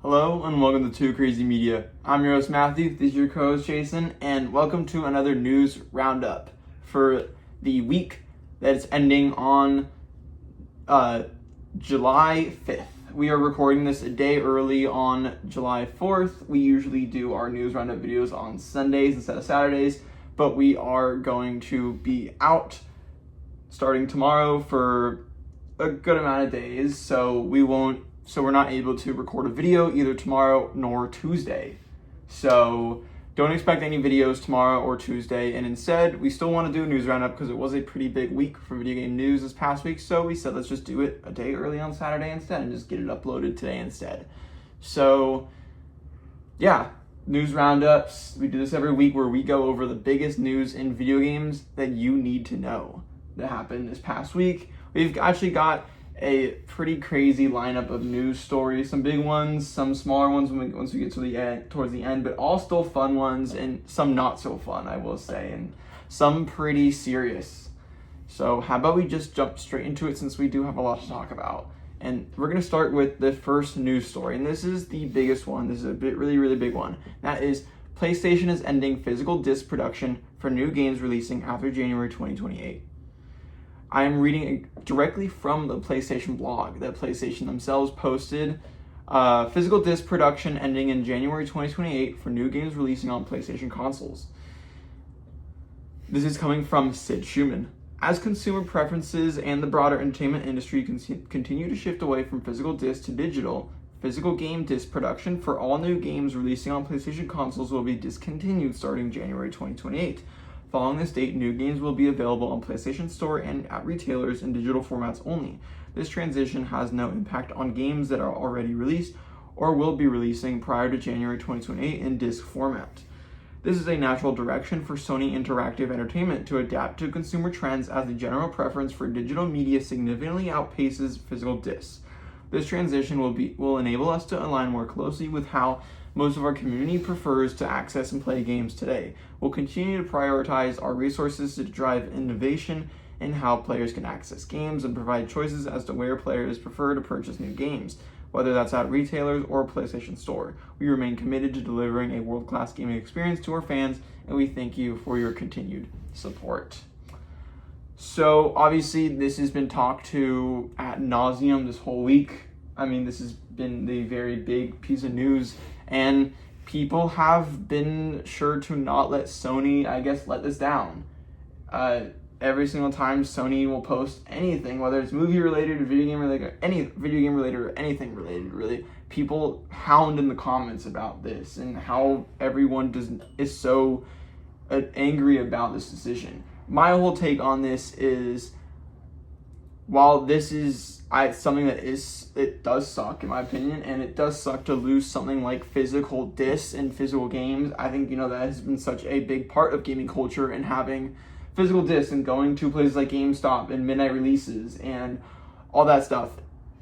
Hello and welcome to 2CrazyMedia. I'm your host Matthew, this is your co-host Jason, and welcome to another news roundup for the week that is ending on July 5th. We are recording this a day early on July 4th. We usually do our news roundup videos on Sundays instead of Saturdays, but we are going to be out starting tomorrow for a good amount of days, so we're not able to record a video either tomorrow nor Tuesday. So don't expect any videos tomorrow or Tuesday, and instead we still want to do a news roundup because it was a pretty big week for video game news this past week, so we said let's just do it a day early on Saturday instead and just get it uploaded today instead. So yeah, news roundups, we do this every week where we go over the biggest news in video games that you need to know that happened this past week. We've actually got a pretty crazy lineup of news stories, some big ones, some smaller ones once we get to the end, towards the end, but all still fun ones and some not so fun, I will say, and some pretty serious. So how about we just jump straight into it since we do have a lot to talk about. And we're going to start with the first news story, and this is the biggest one. This is a really big one. That is, PlayStation is ending physical disc production for new games releasing after January 2028. I am reading directly from the PlayStation blog that PlayStation themselves posted. Physical disc production ending in January 2028 for new games releasing on PlayStation consoles. This is coming from Sid Schumann. As consumer preferences and the broader entertainment industry continue to shift away from physical disc to digital, physical game disc production for all new games releasing on PlayStation consoles will be discontinued starting January 2028. Following this date, new games will be available on PlayStation Store and at retailers in digital formats only. This transition has no impact on games that are already released or will be releasing prior to January 2028 in disc format. This is a natural direction for Sony Interactive Entertainment to adapt to consumer trends as the general preference for digital media significantly outpaces physical discs. This transition will enable us to align more closely with how most of our community prefers to access and play games today. We'll continue to prioritize our resources to drive innovation in how players can access games and provide choices as to where players prefer to purchase new games, whether that's at retailers or PlayStation Store. We remain committed to delivering a world-class gaming experience to our fans, and we thank you for your continued support. So obviously this has been talked to ad nauseum this whole week. I mean, this has been the very big piece of news, and people have been sure to not let Sony, let this down. Every single time Sony will post anything, whether it's movie related or video game related, or any video game related or anything related, really, people hound in the comments about this and how everyone is so angry about this decision. My whole take on this is, while this is something that it does suck in my opinion, and it does suck to lose something like physical discs and physical games. I think that has been such a big part of gaming culture, and having physical discs and going to places like GameStop and midnight releases and all that stuff,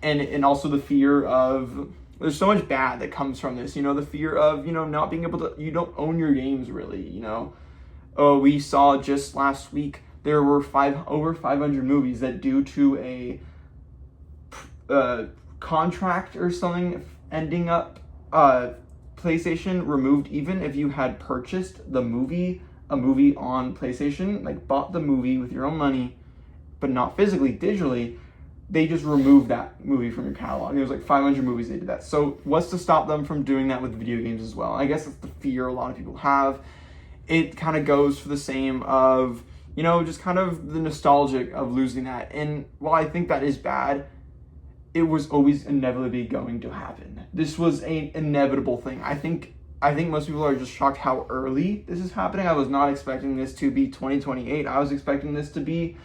and also the fear of, there's so much bad that comes from this. The fear of not being able to, you don't own your games really. We saw just last week there were over 500 movies that, due to a contract or something ending up, PlayStation removed, even if you had purchased a movie on PlayStation, like bought the movie with your own money, but not physically, digitally, they just removed that movie from your catalog. It was like 500 movies they did that. So what's to stop them from doing that with video games as well? I guess that's the fear a lot of people have. It kind of goes for the same of, just kind of the nostalgic of losing that. And while I think that is bad, it was always inevitably going to happen. This was an inevitable thing. I think most people are just shocked how early this is happening. I was not expecting this to be 2028. I was expecting this to be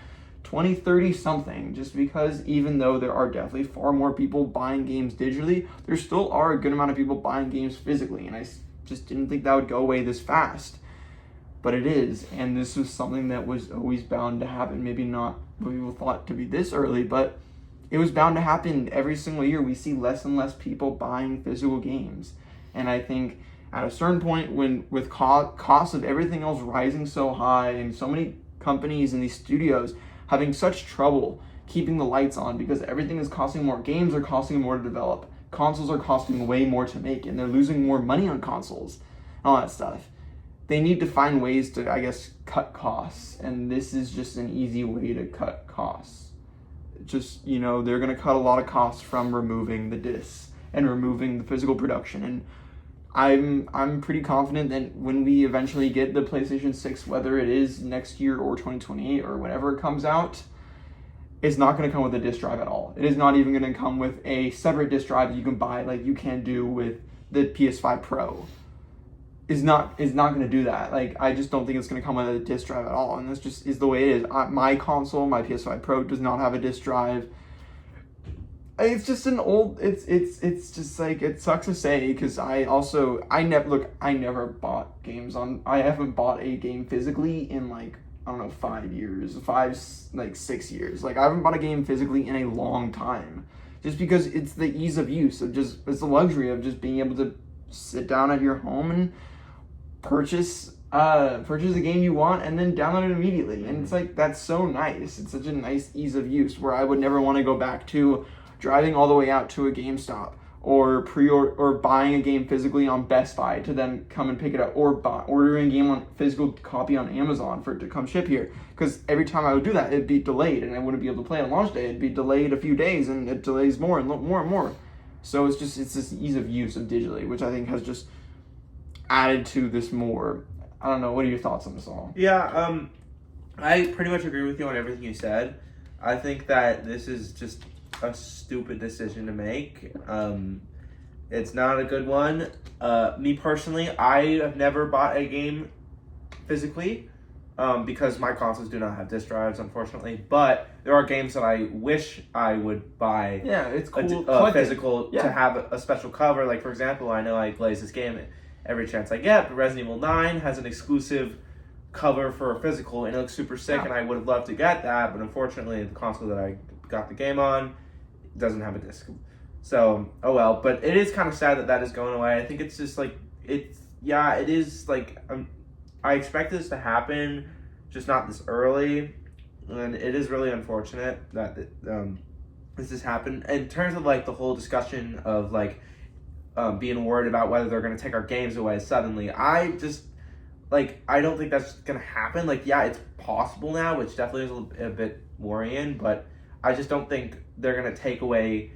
2030 something, just because even though there are definitely far more people buying games digitally, there still are a good amount of people buying games physically, and I just didn't think that would go away this fast. But it is, and this was something that was always bound to happen. Maybe not what people thought to be this early, but it was bound to happen. Every single year we see less and less people buying physical games. And I think at a certain point, when with costs of everything else rising so high, and so many companies and these studios having such trouble keeping the lights on because everything is costing more, games are costing more to develop, consoles are costing way more to make, and they're losing more money on consoles and all that stuff. They need to find ways to, I guess, cut costs, and this is just an easy way to cut costs. Just, they're going to cut a lot of costs from removing the discs and removing the physical production, and I'm pretty confident that when we eventually get the PlayStation 6, whether it is next year or 2028 or whenever it comes out, it's not going to come with a disc drive at all. It is not even going to come with a separate disc drive that you can buy like you can do with the PS5 Pro. Is not going to do that. Like, I just don't think it's going to come with a disc drive at all, and this just is the way it is. My console, my PS5 Pro, does not have a disc drive. It's just an old. It's just like, it sucks to say, because I never bought games on. I haven't bought a game physically in like, I don't know, 5 years, 6 years. Like, I haven't bought a game physically in a long time, just because it's the ease of use of it's the luxury of just being able to sit down at your home and purchase a game you want and then download it immediately. And it's like, that's so nice. It's such a nice ease of use, where I would never want to go back to driving all the way out to a GameStop or buying a game physically on Best Buy to then come and pick it up, or ordering a game on physical copy on Amazon for it to come ship here. Because every time I would do that, it'd be delayed, and I wouldn't be able to play on launch day. It'd be delayed a few days, and it delays more and more and more. So it's this ease of use of digitally, which I think has just added to this more. I don't know. What are your thoughts on this all? Yeah, I pretty much agree with you on everything you said. I think that this is just a stupid decision to make. It's not a good one. Me personally, I have never bought a game physically, because my consoles do not have disc drives, unfortunately. But there are games that I wish I would buy. Yeah, it's cool. A physical, to have a special cover. Like, for example, I know I glaze this game every chance I get, but Resident Evil 9 has an exclusive cover for a physical, and it looks super sick, and I would have loved to get that, but unfortunately the console that I got the game on doesn't have a disc. So, oh well. But it is kind of sad that is going away. I think it's just like, it is like, I expect this to happen, just not this early, and it is really unfortunate that this has happened. In terms of like the whole discussion of like being worried about whether they're going to take our games away suddenly, I don't think that's going to happen. Like, yeah, it's possible now, which definitely is a bit worrying, but I just don't think they're going to take away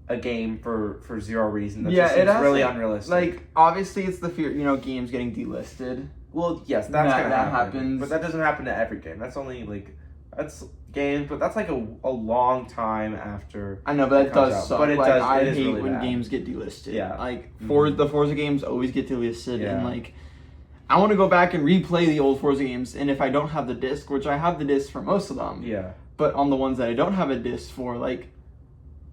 a game for zero reason. That's really unrealistic. Like, obviously it's the fear, games getting delisted. Well, yes, that's going to happen. Happens. But that doesn't happen to every game. That's only like, that's games, but that's like a long time after. I know, but that does suck. But it like, does. I hate really when bad. Games get delisted. Yeah. Like, the Forza games always get delisted, and like, I want to go back and replay the old Forza games, and if I don't have the disc, which I have the disc for most of them. Yeah. But on the ones that I don't have a disc for, like,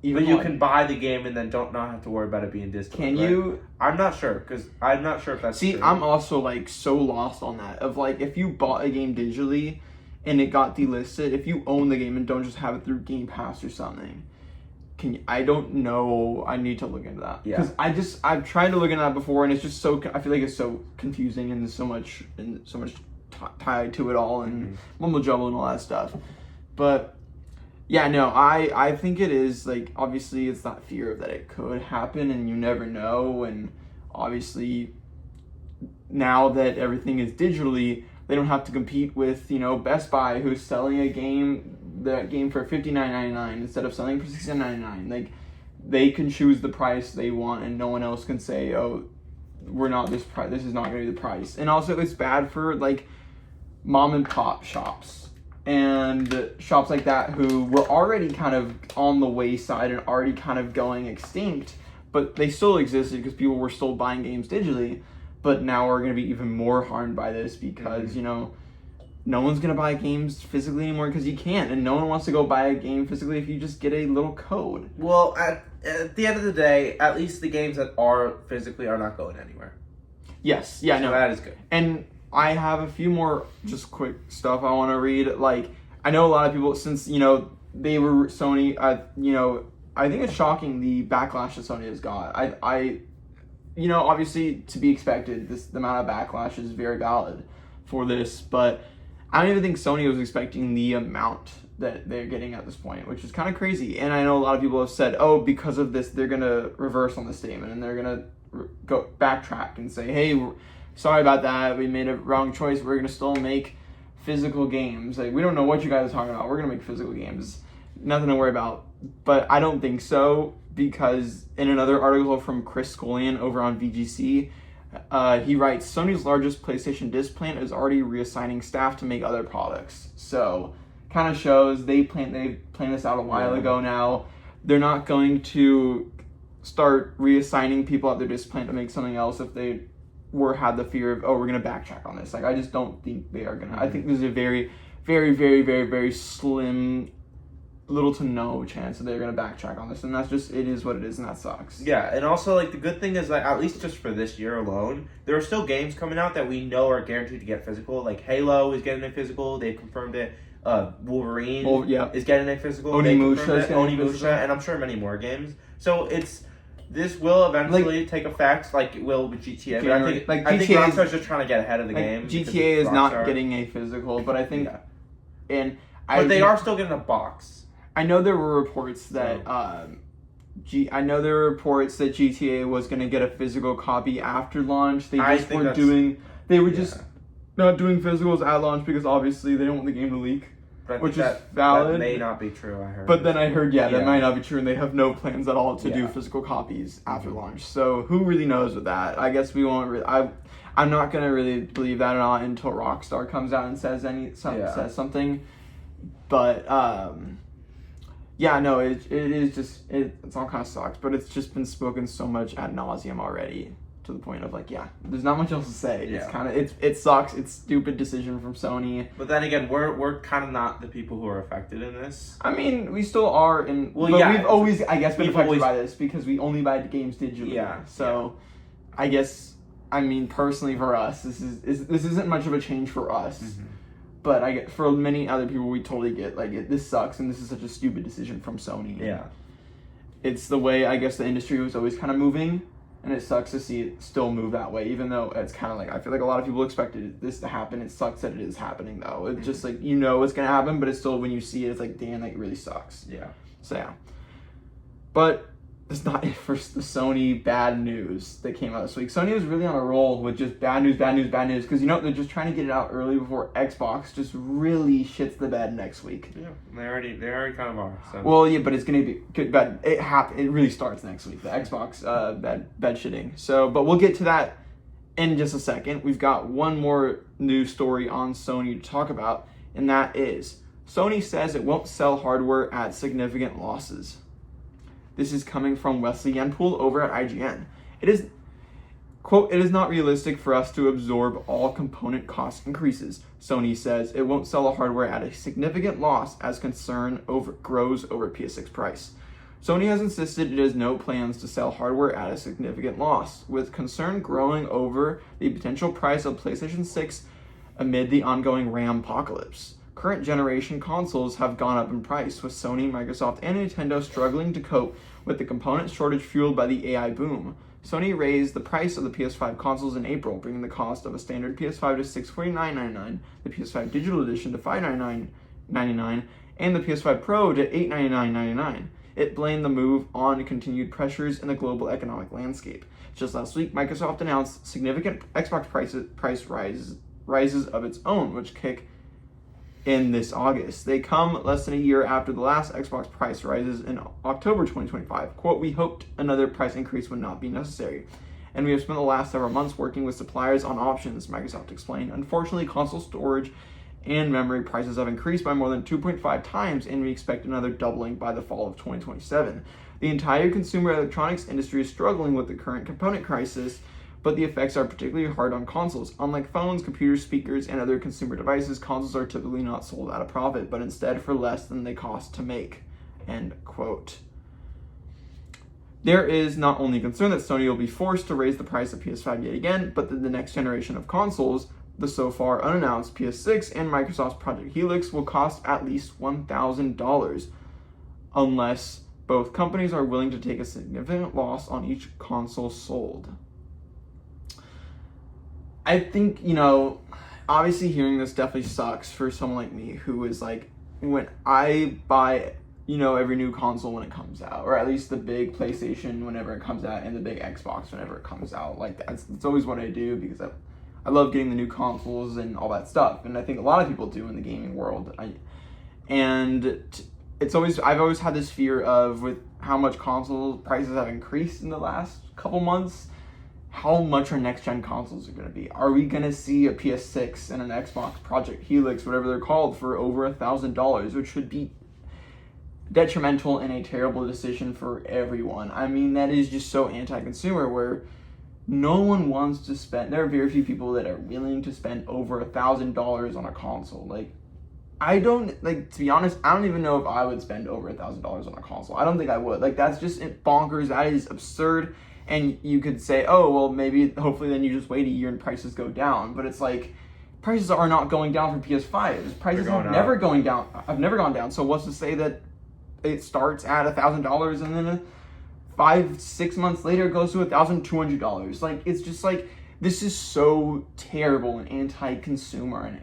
even you can buy the game and then not have to worry about it being disc. Can you? I'm not sure, because I'm not sure if that's true. I'm also like so lost on that. Of like, if you bought a game digitally and it got delisted, if you own the game and don't just have it through Game Pass or something, I don't know. I need to look into that. Yeah. Because I've tried to look into that before, and it's just I feel like it's so confusing, and there's so much tied to it all, and mumble jumble and all that stuff. But yeah, no, I think it is, like, obviously it's that fear of that it could happen, and you never know, and obviously now that everything is digitally, they don't have to compete with, Best Buy, who's selling that game for $59.99 instead of selling for $69.99. Like, they can choose the price they want, and no one else can say, oh, we're not this price, this is not going to be the price. And also, it's bad for, like, mom and pop shops and shops like that who were already kind of on the wayside and already kind of going extinct, but they still existed because people were still buying games digitally, but now we're going to be even more harmed by this because, no one's going to buy games physically anymore because you can't, and no one wants to go buy a game physically if you just get a little code. Well, at the end of the day, at least the games that are physically are not going anywhere. Yes, yeah, no. That is good. And I have a few more just quick stuff I want to read. Like, I know a lot of people, since, they were Sony, I think it's shocking the backlash that Sony has got. Obviously to be expected, the amount of backlash is very valid for this, but I don't even think Sony was expecting the amount that they're getting at this point, which is kind of crazy. And I know a lot of people have said, oh, because of this, they're going to reverse on the statement and they're going to go backtrack and say, hey, sorry about that. We made a wrong choice. We're going to still make physical games. Like, we don't know what you guys are talking about. We're going to make physical games. Nothing to worry about. But I don't think so, because in another article from Chris Scullion over on VGC, he writes, Sony's largest PlayStation disc plant is already reassigning staff to make other products. So, kind of shows they planned this out a while ago now. They're not going to start reassigning people at their disc plant to make something else if they had the fear of, oh, we're going to backtrack on this. Like, I just don't think they are going to. I think there's a very, very, very, very, very slim, little to no chance that they're going to backtrack on this. And that's just, it is what it is, and that sucks. Yeah, and also, like, the good thing is, like, at least just for this year alone, there are still games coming out that we know are guaranteed to get physical. Like, Halo is getting a physical. They've confirmed it. Wolverine is getting a physical. Onimusha, and I'm sure many more games. So this will eventually take effect, like it will with GTA. But I think Rockstar's just trying to get ahead of the game. GTA is not getting a physical, but I think, but they are still getting a box. I know there were reports that GTA was going to get a physical copy after launch. They just weren't doing. They were just not doing physicals at launch because obviously they don't want the game to leak. Which is valid. That may not be true, I heard. But then I heard, that might not be true, and they have no plans at all to do physical copies after launch. So who really knows with that? I guess we won't really. I'm not gonna really believe that at all until Rockstar comes out and says says something. But it is just it's all kind of sucks. But it's just been spoken so much ad nauseum already, to the point of there's not much else to say. It's kind of it sucks. It's stupid decision from Sony. But then again, we're kind of not the people who are affected in this. I mean, we still are we've always, I guess, been affected by this because we only buy the games digitally. Yeah. So, I guess, I mean, personally for us, this isn't much of a change for us. Mm-hmm. But I get for many other people, we totally get this sucks and this is such a stupid decision from Sony. Yeah. It's the way I guess the industry was always kind of moving. And it sucks to see it still move that way, even though it's kind of I feel like a lot of people expected this to happen. It sucks that it is happening, though. It's just it's going to happen, but it's still, when you see it, it's damn, it really sucks. Yeah. So, yeah. But it's not it for the Sony bad news that came out this week. Sony was really on a roll with just bad news, because, they're just trying to get it out early before Xbox just really shits the bed next week. Yeah, they already kind of are. So. Well, yeah, but it's going to be good. But it really starts next week, the Xbox bed shitting. So, but we'll get to that in just a second. We've got one more news story on Sony to talk about, and that is Sony says it won't sell hardware at significant losses. This is coming from Wesley Yenpool over at IGN. It is, quote, it is not realistic for us to absorb all component cost increases. Sony says it won't sell the hardware at a significant loss as concern grows over PS6 price. Sony has insisted it has no plans to sell hardware at a significant loss, with concern growing over the potential price of PlayStation 6 amid the ongoing RAM apocalypse. Current generation consoles have gone up in price, with Sony, Microsoft, and Nintendo struggling to cope with the component shortage fueled by the AI boom. Sony raised the price of the PS5 consoles in April, bringing the cost of a standard PS5 to $649.99, the PS5 Digital Edition to $599.99, and the PS5 Pro to $899.99. It blamed the move on continued pressures in the global economic landscape. Just last week, Microsoft announced significant Xbox price rises of its own, which kick in this August. They come less than a year after the last Xbox price rises in October 2025. Quote, we hoped another price increase would not be necessary, and we have spent the last several months working with suppliers on options, Microsoft explained. Unfortunately, console storage and memory prices have increased by more than 2.5 times, and we expect another doubling by the fall of 2027. The entire consumer electronics industry is struggling with the current component crisis, but the effects are particularly hard on consoles. Unlike phones, computers, speakers, and other consumer devices, consoles are typically not sold at a profit, but instead for less than they cost to make. End quote. There is not only concern that Sony will be forced to raise the price of PS5 yet again, but that the next generation of consoles, the so far unannounced PS6 and Microsoft's Project Helix, will cost at least $1,000, unless both companies are willing to take a significant loss on each console sold. I think, obviously hearing this definitely sucks for someone like me who is like, when I buy, every new console when it comes out, or at least the big PlayStation whenever it comes out and the big Xbox whenever it comes out. Like that's always what I do because I love getting the new consoles and all that stuff, and I think a lot of people do in the gaming world. I've always had this fear of, with how much console prices have increased in the last couple months, how much our next gen consoles are going to be. Are we going to see a PS6 and an Xbox Project Helix, whatever they're called, for over $1,000, which would be detrimental and a terrible decision for everyone. I mean, that is just so anti-consumer, where no one wants to spend. There are very few people that are willing to spend over $1,000 on a console. Like, to be honest, I don't even know if I would spend over $1,000 on a console. I don't think I would. Like, that's just bonkers. That is absurd. And you could say, oh, well, maybe, hopefully then you just wait a year and prices go down. But it's like, prices are not going down for PS5. Prices have never gone down. So what's to say that it starts at $1,000 and then 5-6 months later it goes to $1,200? Like, it's just like, this is so terrible and anti-consumer and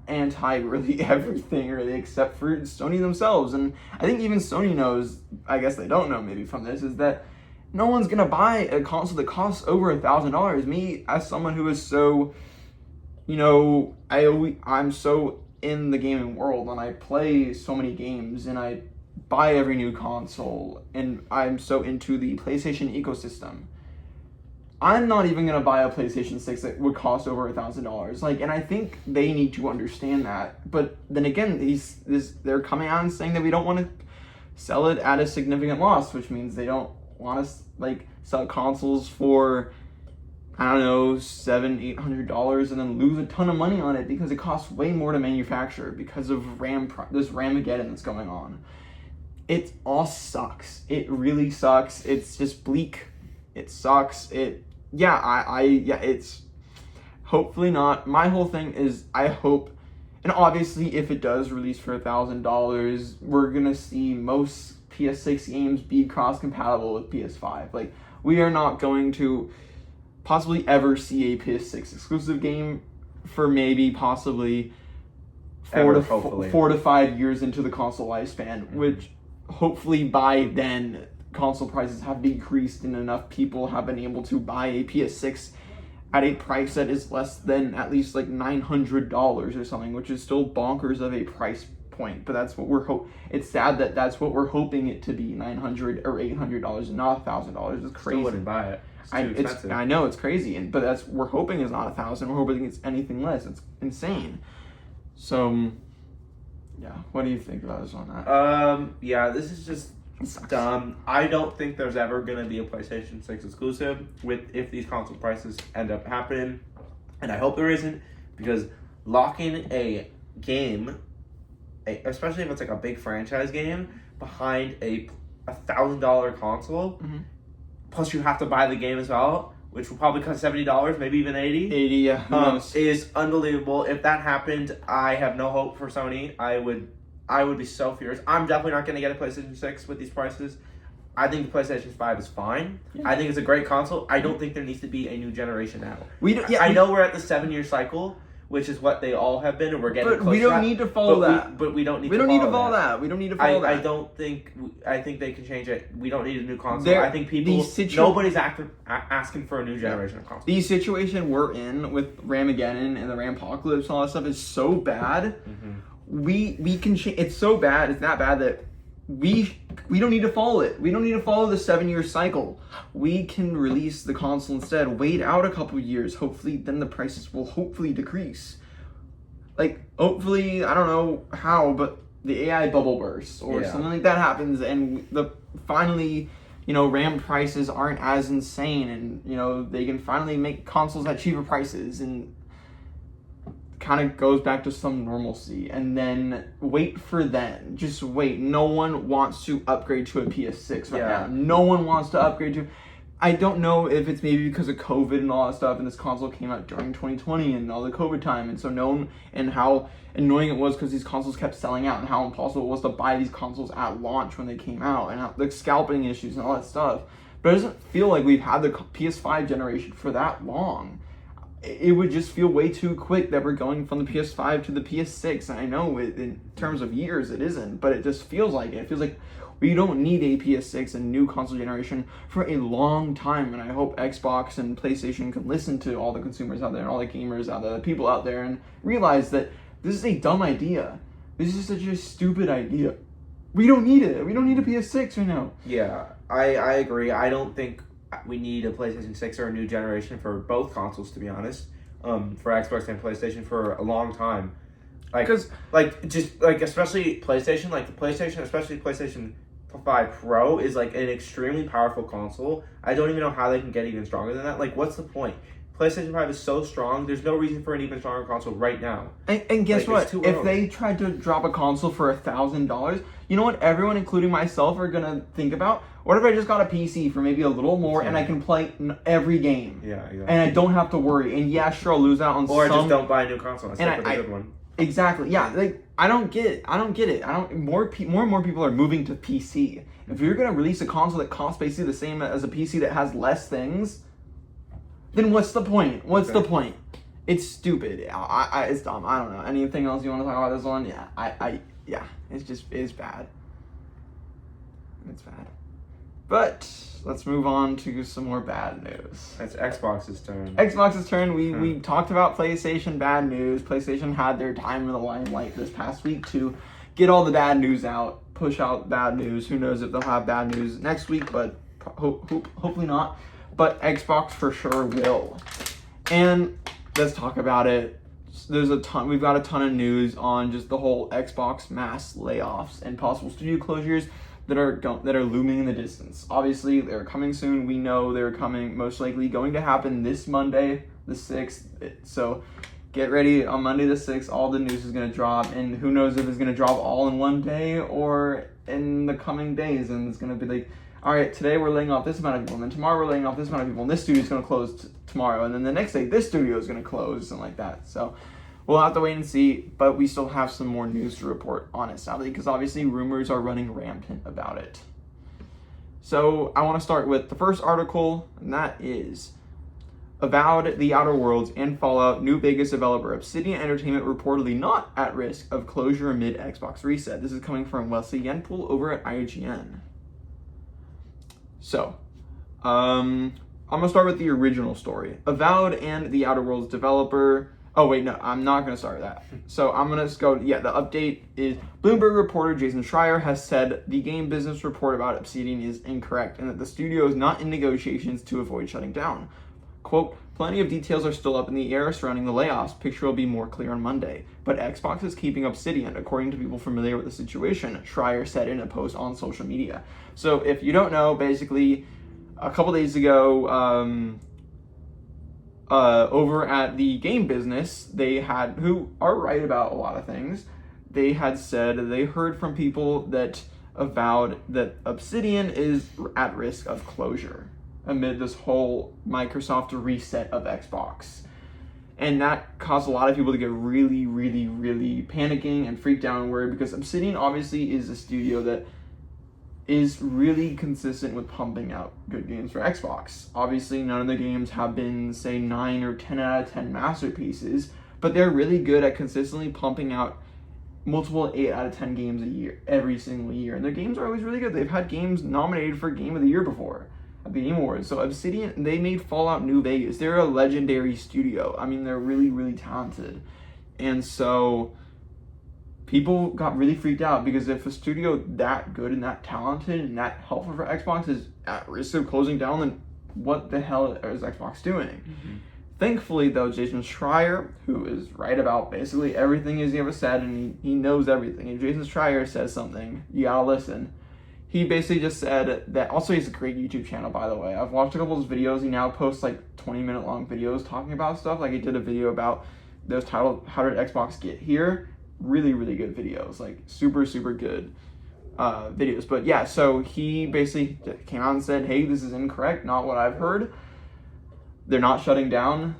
anti-really everything, really, except for Sony themselves. And I think even Sony knows, I guess they don't know maybe from this, is that no one's gonna buy a console that costs over $1,000. Me, as someone who is so, I'm so in the gaming world and I play so many games and I buy every new console and I'm so into the PlayStation ecosystem, I'm not even gonna buy a PlayStation 6 that would cost over $1,000. Like, and I think they need to understand that. But then again, they're coming out and saying that we don't want to sell it at a significant loss, which means they don't want to sell consoles for, I don't know, $700-800 and then lose a ton of money on it because it costs way more to manufacture because of this Ramageddon that's going on. It all sucks. It really sucks. It's just bleak. It sucks. It's hopefully not. My whole thing is, I hope, and obviously if it does release for $1,000, we're gonna see most PS6 games be cross-compatible with PS5. Like, we are not going to possibly ever see a PS6 exclusive game for maybe possibly 4 to 5 years into the console lifespan, which hopefully by then console prices have decreased and enough people have been able to buy a PS6 at a price that is less than at least like $900 or something, which is still bonkers of a price point. But that's what it's sad that that's what we're hoping it to be, $900 or $800 and not $1,000. It's crazy. Still wouldn't buy it. It's too expensive. I know, it's crazy, but we're hoping it's not $1,000. We're hoping it's anything less. It's insane. So, yeah, what do you think about this on that? This is just dumb. I don't think there's ever going to be a PlayStation 6 exclusive if these console prices end up happening, and I hope there isn't, because locking a game, especially if it's like a big franchise game, behind a $1,000 console, plus you have to buy the game as well, which will probably cost $70, maybe even $80. Is unbelievable. If that happened, I have no hope for Sony. I would be so furious. I'm definitely not going to get a PlayStation 6 with these prices. I think the PlayStation 5 is fine. Yeah. I think it's a great console. I don't think there needs to be a new generation now. I know we're at the 7-year cycle, which is what they all have been, and we're getting close to that. But we don't need to follow that. But we don't need to follow that. We don't need to follow that. I think they can change it. We don't need a new console. I think nobody's asking for a new generation of console. The situation we're in with Ramageddon and the Rampocalypse and all that stuff is so bad. We can change. It's so bad. It's that bad that we don't need to follow it. We don't need to follow the 7-year cycle. We can release the console instead. Wait out a couple years. Hopefully, then the prices will hopefully decrease. Like, hopefully, I don't know how, but the AI bubble bursts or something like that happens, and finally, RAM prices aren't as insane, and they can finally make consoles at cheaper prices, and kind of goes back to some normalcy. And then wait for then. Just wait. No one wants to upgrade to a PS6 right now. No one wants to upgrade to. I don't know if it's maybe because of COVID and all that stuff, and this console came out during 2020 and all the COVID time, and so and how annoying it was because these consoles kept selling out, and how impossible it was to buy these consoles at launch when they came out, and how the scalping issues and all that stuff. But it doesn't feel like we've had the PS5 generation for that long. it would just feel way too quick that we're going from the PS5 to the PS6. And I know in terms of years it isn't, but it just feels like it. It feels like we don't need a PS6 and new console generation for a long time. And I hope Xbox and PlayStation can listen to all the consumers out there and all the gamers out there, the people out there, and realize that this is a dumb idea. This is such a stupid idea. We don't need it. We don't need a PS6 right now. Yeah, I agree. I don't think we need a PlayStation 6 or a new generation for both consoles, to be honest. For Xbox and PlayStation for a long time. Especially PlayStation, especially PlayStation 5 Pro is like an extremely powerful console. I don't even know how they can get even stronger than that. Like, what's the point? PlayStation 5 is so strong, there's no reason for an even stronger console right now. And guess what? If they tried to drop a console for $1,000, you know what everyone, including myself, are going to think about? What if I just got a PC for maybe a little more and I can play every game? Yeah, exactly. And I don't have to worry. And yeah, sure, I'll lose out on or just don't buy a new console and stick with a good one. Exactly. Yeah, like I don't get it. More and more people are moving to PC. If you're going to release a console that costs basically the same as a PC that has less things, then what's the point? What's the point? It's stupid. It's dumb. I don't know. Anything else you want to talk about this one? Yeah. It's bad. It's bad. But let's move on to some more bad news. It's Xbox's turn. Xbox's turn. We talked about PlayStation bad news. PlayStation had their time in the limelight this past week to get all the bad news out, push out bad news. Who knows if they'll have bad news next week, but hopefully not. But Xbox for sure will. And let's talk about it. We've got a ton of news on just the whole Xbox mass layoffs and possible studio closures that are looming in the distance. Obviously, they're coming soon. We know they're coming, most likely going to happen this Monday, the 6th. So get ready. On Monday the 6th, all the news is going to drop. And who knows if it's going to drop all in one day or in the coming days. And it's going to be like, all right, today we're laying off this amount of people, and then tomorrow we're laying off this amount of people, and this studio is going to close tomorrow, and then the next day this studio is going to close, something like that. So we'll have to wait and see, but we still have some more news to report on it, sadly, because obviously rumors are running rampant about it. So I want to start with the first article, and that is Avowed, The Outer Worlds, and Fallout, new Vegas developer Obsidian Entertainment reportedly not at risk of closure amid Xbox reset. This is coming from Wesley Yenpool over at IGN. So, I'm going to start with the original story. Avowed and The Outer Worlds developer... Oh, wait, no, I'm not going to start with that. So, I'm going to go... Yeah, the update is... Bloomberg reporter Jason Schreier has said the game business report about Obsidian is incorrect and that the studio is not in negotiations to avoid shutting down. Quote, plenty of details are still up in the air surrounding the layoffs. Picture will be more clear on Monday. But Xbox is keeping Obsidian, according to people familiar with the situation, Schreier said in a post on social media. So if you don't know, basically, a couple days ago, over at the game business, they had, who are right about a lot of things, they had said they heard from people that avowed that Obsidian is at risk of closure amid this whole Microsoft reset of Xbox. And that caused a lot of people to get really, really, really panicking and freaked out and worried, because Obsidian obviously is a studio that is really consistent with pumping out good games for Xbox. Obviously, none of the games have been, say, 9 or 10 out of 10 masterpieces, but they're really good at consistently pumping out multiple 8 out of 10 games a year, every single year. And their games are always really good. They've had games nominated for Game of the Year before at the Game Awards. So Obsidian, they made Fallout New Vegas. They're a legendary studio. I mean, they're really, really talented. And so people got really freaked out, because if a studio that good and that talented and that helpful for Xbox is at risk of closing down, then what the hell is Xbox doing? Mm-hmm. Thankfully, though, Jason Schreier, who is right about basically everything he's ever said, and he knows everything. If Jason Schreier says something, you gotta listen. He basically just said that, also he has a great YouTube channel, by the way. I've watched a couple of his videos. He now posts like 20-minute long videos talking about stuff. Like he did a video about those titled, How Did Xbox Get Here? Really, really good videos, like super, super good videos. But yeah, so he basically came out and said, hey, this is incorrect, not what I've heard. They're not shutting down.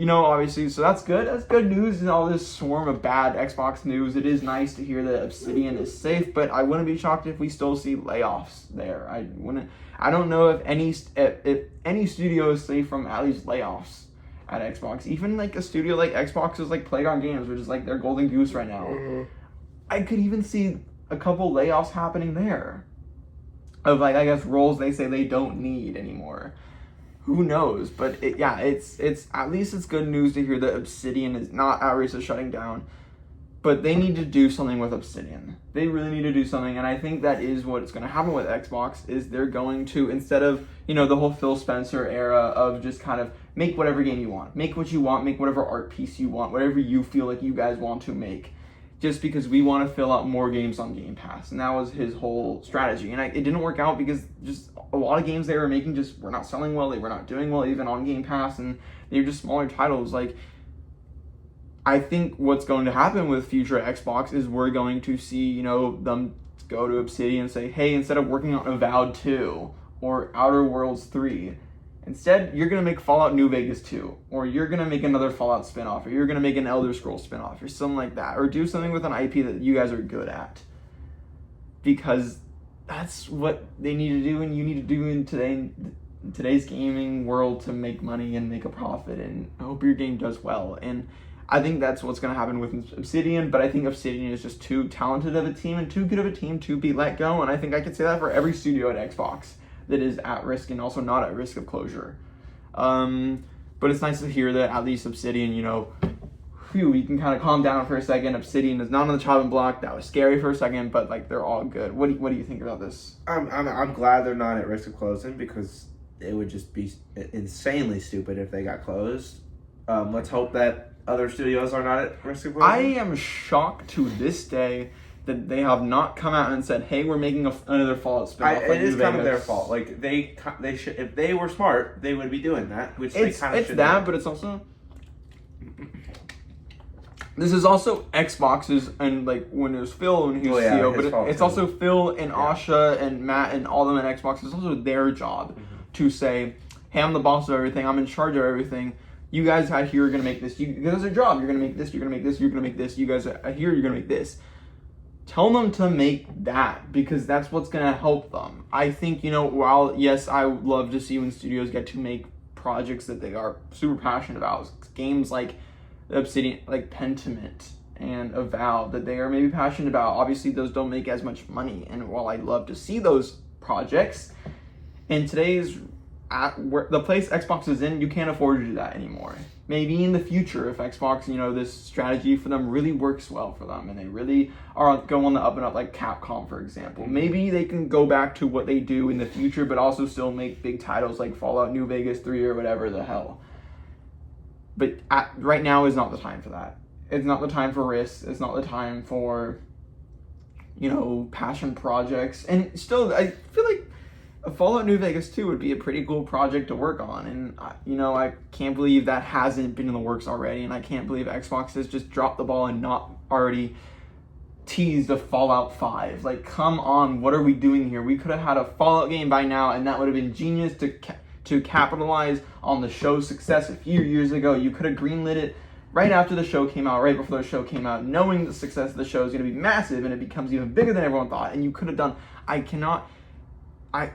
obviously, so that's good. That's good news in all this swarm of bad Xbox news. It is nice to hear that Obsidian is safe, but I wouldn't be shocked if we still see layoffs there. I don't know if any studio is safe from at least layoffs at Xbox. Even like a studio like Xbox is like Playground Games, which is like their golden goose right now. Mm-hmm. I could even see a couple layoffs happening there of like, I guess, roles they say they don't need anymore. Who knows? But it's at least it's good news to hear that Obsidian is not at risk of shutting down. But they need to do something with Obsidian. They really need to do something, and I think that is what's going to happen with Xbox, is they're going to, instead of, the whole Phil Spencer era of just kind of make whatever game you want, make what you want, make whatever art piece you want, whatever you feel like you guys want to make, just because we want to fill out more games on Game Pass. And that was his whole strategy. And it didn't work out because just a lot of games they were making just were not selling well, they were not doing well even on Game Pass, and they were just smaller titles. Like, I think what's going to happen with future Xbox is we're going to see, them go to Obsidian and say, hey, instead of working on Avowed 2 or Outer Worlds 3, instead you're going to make Fallout New Vegas 2, or you're going to make another Fallout spinoff, or you're going to make an Elder Scrolls spinoff, or something like that, or do something with an IP that you guys are good at. Because that's what they need to do, and you need to do in today's gaming world to make money and make a profit, and I hope your game does well. And I think that's what's going to happen with Obsidian, but I think Obsidian is just too talented of a team and too good of a team to be let go, and I think I could say that for every studio at Xbox that is at risk and also not at risk of closure. But it's nice to hear that at least Obsidian, you can kind of calm down for a second. Obsidian is not on the chopping block. That was scary for a second, but like they're all good. What do you think about this? I'm glad they're not at risk of closing, because it would just be insanely stupid if they got closed. Let's hope that other studios are not at risk of closing. I am shocked to this day that they have not come out and said, "Hey, we're making another Fallout spinoff." It is kind of their fault. Like they should, if they were smart, they would be doing that. Which they kind of should. It's that, but it's also, this is also Xbox's, and like when it was Phil and he was CEO, but it's also Phil and Asha and Matt and all them at Xbox. It's also their job to say, "Hey, I'm the boss of everything. I'm in charge of everything. You guys out here are going to make this. That's their job. You're going to make this. You're going to make this. You're going to make this. You guys are here. You're going to make this." Tell them to make that, because that's what's going to help them. I think, while, yes, I would love to see when studios get to make projects that they are super passionate about, games like Obsidian, like Pentiment and Avowed, that they are maybe passionate about. Obviously, those don't make as much money. And while I'd love to see those projects, in today's the place Xbox is in, you can't afford to do that anymore. Maybe in the future, if Xbox, this strategy for them really works well for them, and they really are go on the up and up, like Capcom, for example. Maybe they can go back to what they do in the future, but also still make big titles like Fallout New Vegas 3 or whatever the hell. But right now is not the time for that. It's not the time for risks. It's not the time for, passion projects. And still, I feel like a Fallout New Vegas 2 would be a pretty cool project to work on, and I can't believe that hasn't been in the works already, and I can't believe Xbox has just dropped the ball and not already teased a Fallout 5. Like, come on, what are we doing here? We could have had a Fallout game by now, and that would have been genius to capitalize on the show's success a few years ago. You could have greenlit it right after the show came out, right before the show came out, knowing the success of the show is going to be massive, and it becomes even bigger than everyone thought, and you could have done,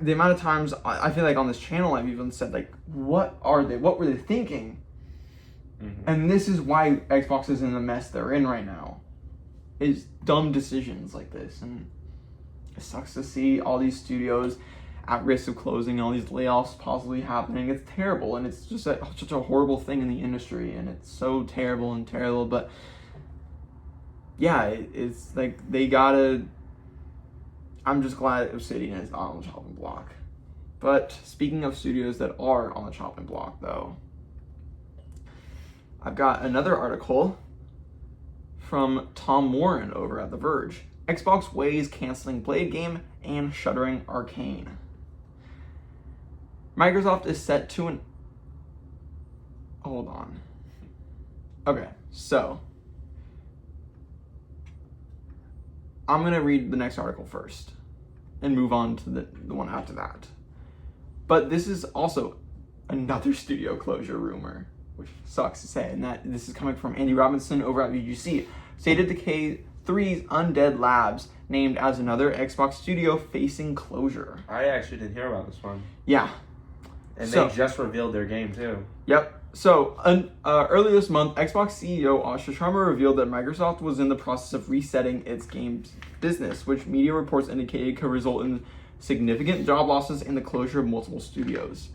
the amount of times I feel like on this channel I've even said, like, what were they thinking? Mm-hmm. And this is why Xbox is in the mess they're in right now. Is dumb decisions like this, and it sucks to see all these studios at risk of closing, all these layoffs possibly happening. It's terrible, and it's just such a horrible thing in the industry, and it's so terrible, but yeah, it's like they gotta. I'm just glad Obsidian is not on the chopping block. But speaking of studios that are on the chopping block, though, I've got another article from Tom Warren over at The Verge. Xbox weighs canceling Blade game and shuttering Arcane. Microsoft is set to Hold on. Okay, so I'm going to read the next article first and move on to the one after that. But this is also another studio closure rumor, which sucks to say, and that this is coming from Andy Robinson over at VGC. State of Decay 3's Undead Labs named as another Xbox studio facing closure. I actually didn't hear about this one. Yeah. And they just revealed their game too. Yep. So, earlier this month, Xbox CEO Asha Sharma revealed that Microsoft was in the process of resetting its games business, which media reports indicated could result in significant job losses and the closure of multiple studios.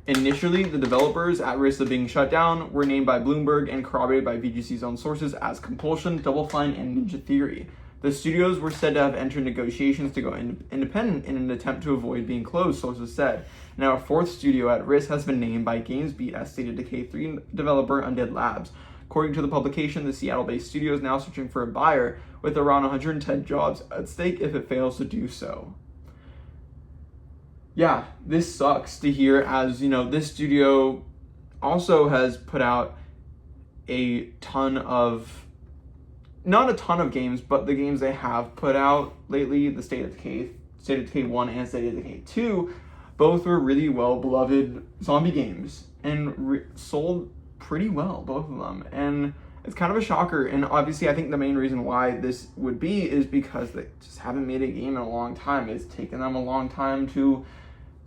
Initially, the developers at risk of being shut down were named by Bloomberg and corroborated by VGC's own sources as Compulsion, Double Fine, and Ninja Theory. The studios were said to have entered negotiations to go independent in an attempt to avoid being closed, sources said. Now, a fourth studio at risk has been named by GamesBeat as State of Decay 3 developer Undead Labs. According to the publication, the Seattle-based studio is now searching for a buyer, with around 110 jobs at stake if it fails to do so. Yeah, this sucks to hear, as, you know, this studio also has put out a ton of, not a ton of games, but the games they have put out lately, the State of Decay 1 and State of Decay 2, both were really well-beloved zombie games and sold pretty well, both of them. And it's kind of a shocker, and obviously I think the main reason why this would be is because they just haven't made a game in a long time. It's taken them a long time to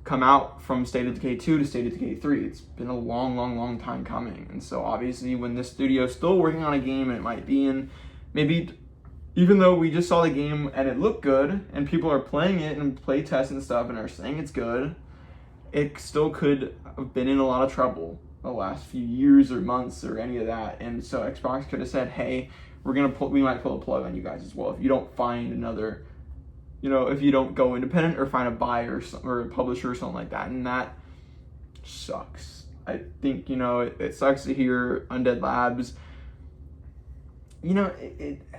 come out from State of Decay 2 to State of Decay 3. It's been a long time coming. And so obviously when this studio is still working on a game and it might be in, maybe even though we just saw the game and it looked good and people are playing it and play tests and stuff and are saying it's good, it still could have been in a lot of trouble the last few years or months or any of that. And so Xbox could have said, hey, we might pull a plug on you guys as well if you don't find another, you know, if you don't go independent or find a buyer or a publisher or something like that. And that sucks. I think, you know, it sucks to hear Undead Labs. You know,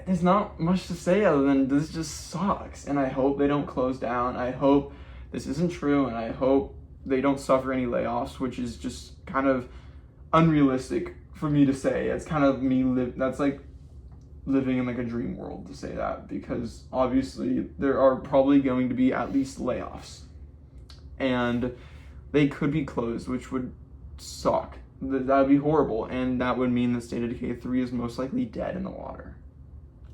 there's not much to say other than this just sucks. And I hope they don't close down. I hope this isn't true. And I hope they don't suffer any layoffs, which is just kind of unrealistic for me to say. It's kind of that's like living in like a dream world to say that, because obviously there are probably going to be at least layoffs and they could be closed, which would suck. That would be horrible, and that would mean that State of Decay 3 is most likely dead in the water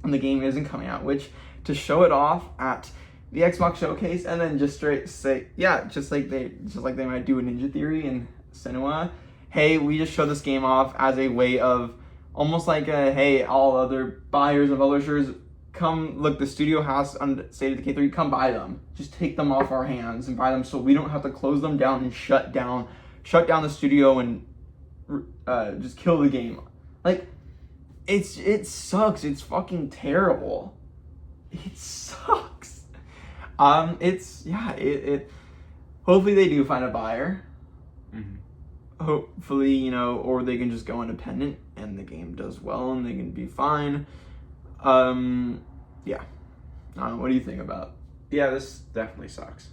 and the game isn't coming out, which to show it off at the Xbox showcase and then just straight say, yeah, just like they might do in Ninja Theory and Senua, hey, we just show this game off as a way of almost like a, hey, all other buyers and publishers, come look, the studio has on State of Decay 3, come buy them. Just take them off our hands and buy them so we don't have to close them down and shut down the studio and just kill the game. Like, it sucks. It's fucking terrible. It sucks. Hopefully they do find a buyer. Mm-hmm. Hopefully, you know, or they can just go independent and the game does well and they can be fine. Yeah. I don't know, what do you think about it? Yeah, this definitely sucks.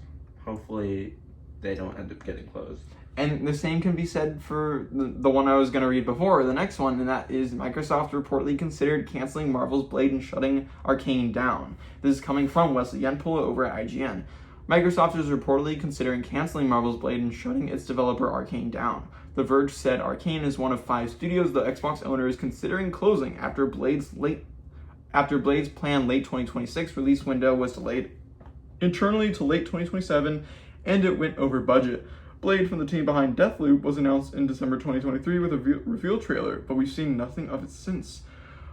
Hopefully they don't end up getting closed. And the same can be said for the one I was going to read before, the next one, and that is Microsoft reportedly considered canceling Marvel's Blade and shutting Arcane down. This is coming from Wesley Yenpola over at IGN. Microsoft is reportedly considering canceling Marvel's Blade and shutting its developer Arcane down. The Verge said Arcane is one of 5 studios the Xbox owner is considering closing after Blade's planned late 2026 release window was delayed internally to late 2027, and it went over budget. Blade, from the team behind Deathloop, was announced in December 2023 with a reveal trailer, but we've seen nothing of it since.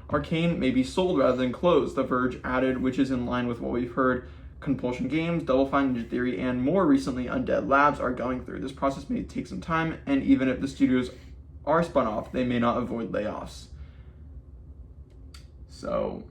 Arcane may be sold rather than closed, The Verge added, which is in line with what we've heard Compulsion Games, Double Fine, Ninja Theory, and more recently Undead Labs are going through. This process may take some time, and even if the studios are spun off, they may not avoid layoffs. So,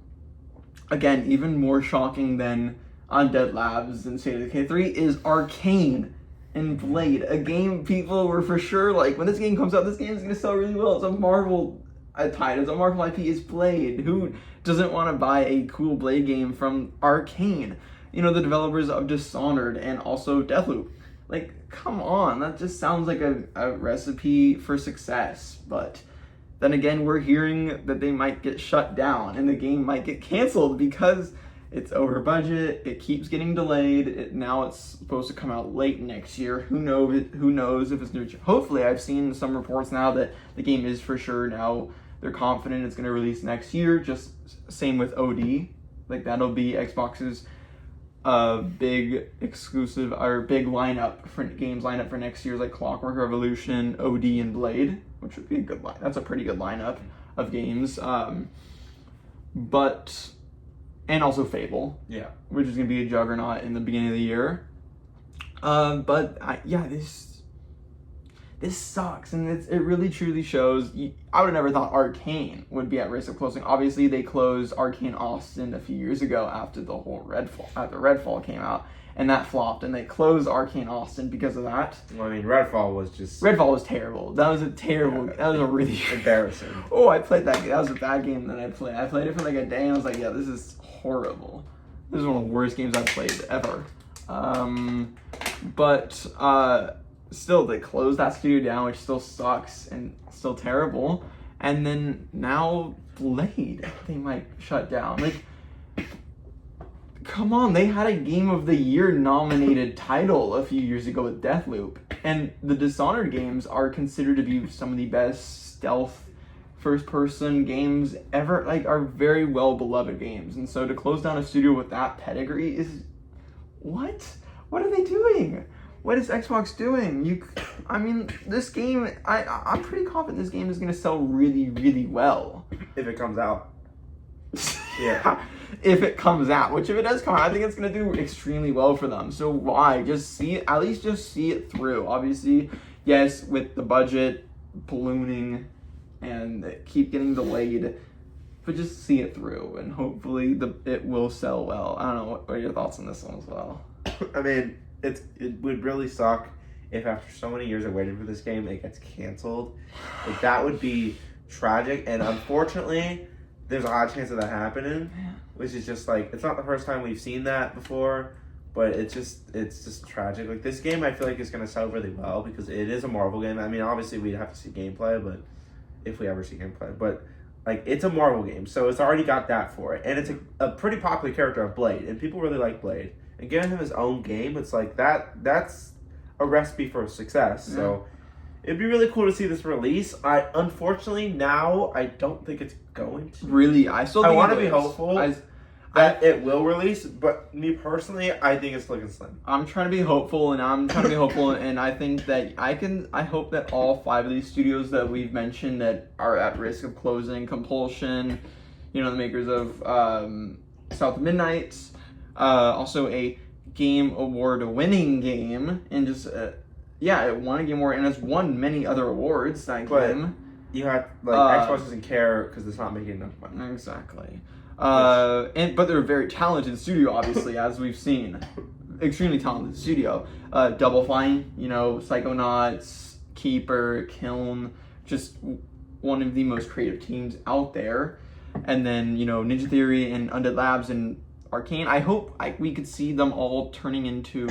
again, even more shocking than Undead Labs and State of Decay 3 is Arcane and Blade, a game people were for sure like, when this game comes out, this game is going to sell really well. It's a Marvel title, it's a Marvel IP, it's Blade. Who doesn't want to buy a cool Blade game from Arcane? You know, the developers of Dishonored and also Deathloop. Like, come on, that just sounds like a recipe for success. But then again, we're hearing that they might get shut down and the game might get canceled because It's over budget. It keeps getting delayed. Now it's supposed to come out late next year. Who knows if it's new? Hopefully, I've seen some reports now that the game is for sure now. They're confident it's going to release next year. Just same with OD. Like that'll be Xbox's big exclusive or big lineup for games lineup for next year's like Clockwork Revolution, OD, and Blade, which would be a good line. That's a pretty good lineup of games. But and also Fable, which is gonna be a juggernaut in the beginning of the year. This sucks, and it really truly shows. I would have never thought Arcane would be at risk of closing. Obviously, they closed Arcane Austin a few years ago after the whole Redfall came out, and that flopped, and they closed Arcane Austin because of that. Well, I mean, Redfall was terrible. That was a terrible. That was a really embarrassing. Oh, I played that. That was a bad game that I played. I played it for like a day, and I was like, yeah, this is horrible. This is one of the worst games I've played ever. Still, they closed that studio down, which still sucks and still terrible. And then now Blade, they might shut down. Like, come on, they had a Game of the Year nominated title a few years ago with Deathloop. And the Dishonored games are considered to be some of the best stealth first-person games ever, like, are very well-beloved games. And so to close down a studio with that pedigree is... What? What are they doing? What is Xbox doing? This game, I'm pretty confident this game is going to sell really, really well. If it comes out. Yeah. If it comes out, which if it does come out, I think it's going to do extremely well for them. So why? At least just see it through. Obviously, yes, with the budget ballooning and keep getting delayed, but just see it through and hopefully it will sell well. I don't know, what are your thoughts on this one as well? I mean, it would really suck if after so many years of waiting for this game, it gets canceled. Like, that would be tragic, and unfortunately, there's a high chance of that happening, which is just like, it's not the first time we've seen that before, but it's just tragic. Like, this game, I feel like is going to sell really well because it is a Marvel game. I mean, obviously, we'd have to see gameplay, but if we ever see gameplay, but like, it's a Marvel game, so it's already got that for it, and it's a pretty popular character of Blade, and people really like Blade. And giving him his own game, it's like that's a recipe for success. Yeah. So it'd be really cool to see this release. Unfortunately now I don't think it's going to. Really, I want to be hopeful that it will release, but me personally, I think it's looking slim. I'm trying to be hopeful, and I think that I hope that all 5 of these studios that we've mentioned that are at risk of closing, Compulsion, the makers of South of Midnight, also a Game Award winning game, and just it won a Game Award and has won many other awards. That game. You have Xbox doesn't care because it's not making enough money. Exactly. But they're a very talented studio, obviously, as we've seen. Extremely talented studio. Double Fine, Psychonauts, Keeper, Kiln, just one of the most creative teams out there. And then Ninja Theory and Undead Labs and Arcane. I hope we could see them all turning into,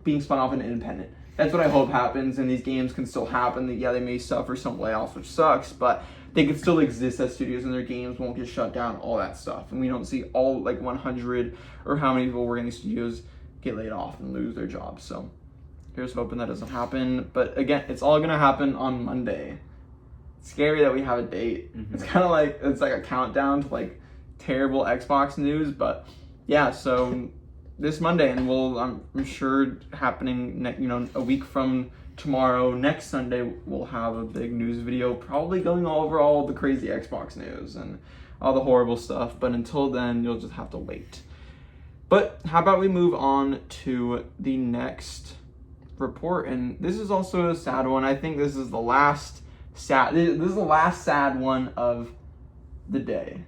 being spun off and independent. That's what I hope happens, and these games can still happen. They may suffer some layoffs, which sucks, but they could still exist as studios, and their games won't get shut down, all that stuff. And we don't see all, 100 or how many people working in these studios get laid off and lose their jobs. So here's hoping that doesn't happen. But again, it's all going to happen on Monday. It's scary that we have a date. Mm-hmm. It's kind of it's like a countdown to, terrible Xbox news, but yeah, so this Monday, and I'm sure happening a week from tomorrow, next Sunday, we'll have a big news video probably going over all the crazy Xbox news and all the horrible stuff, but until then you'll just have to wait. But how about we move on to the next report? And this is also a sad one. I think this is the last sad one of the day.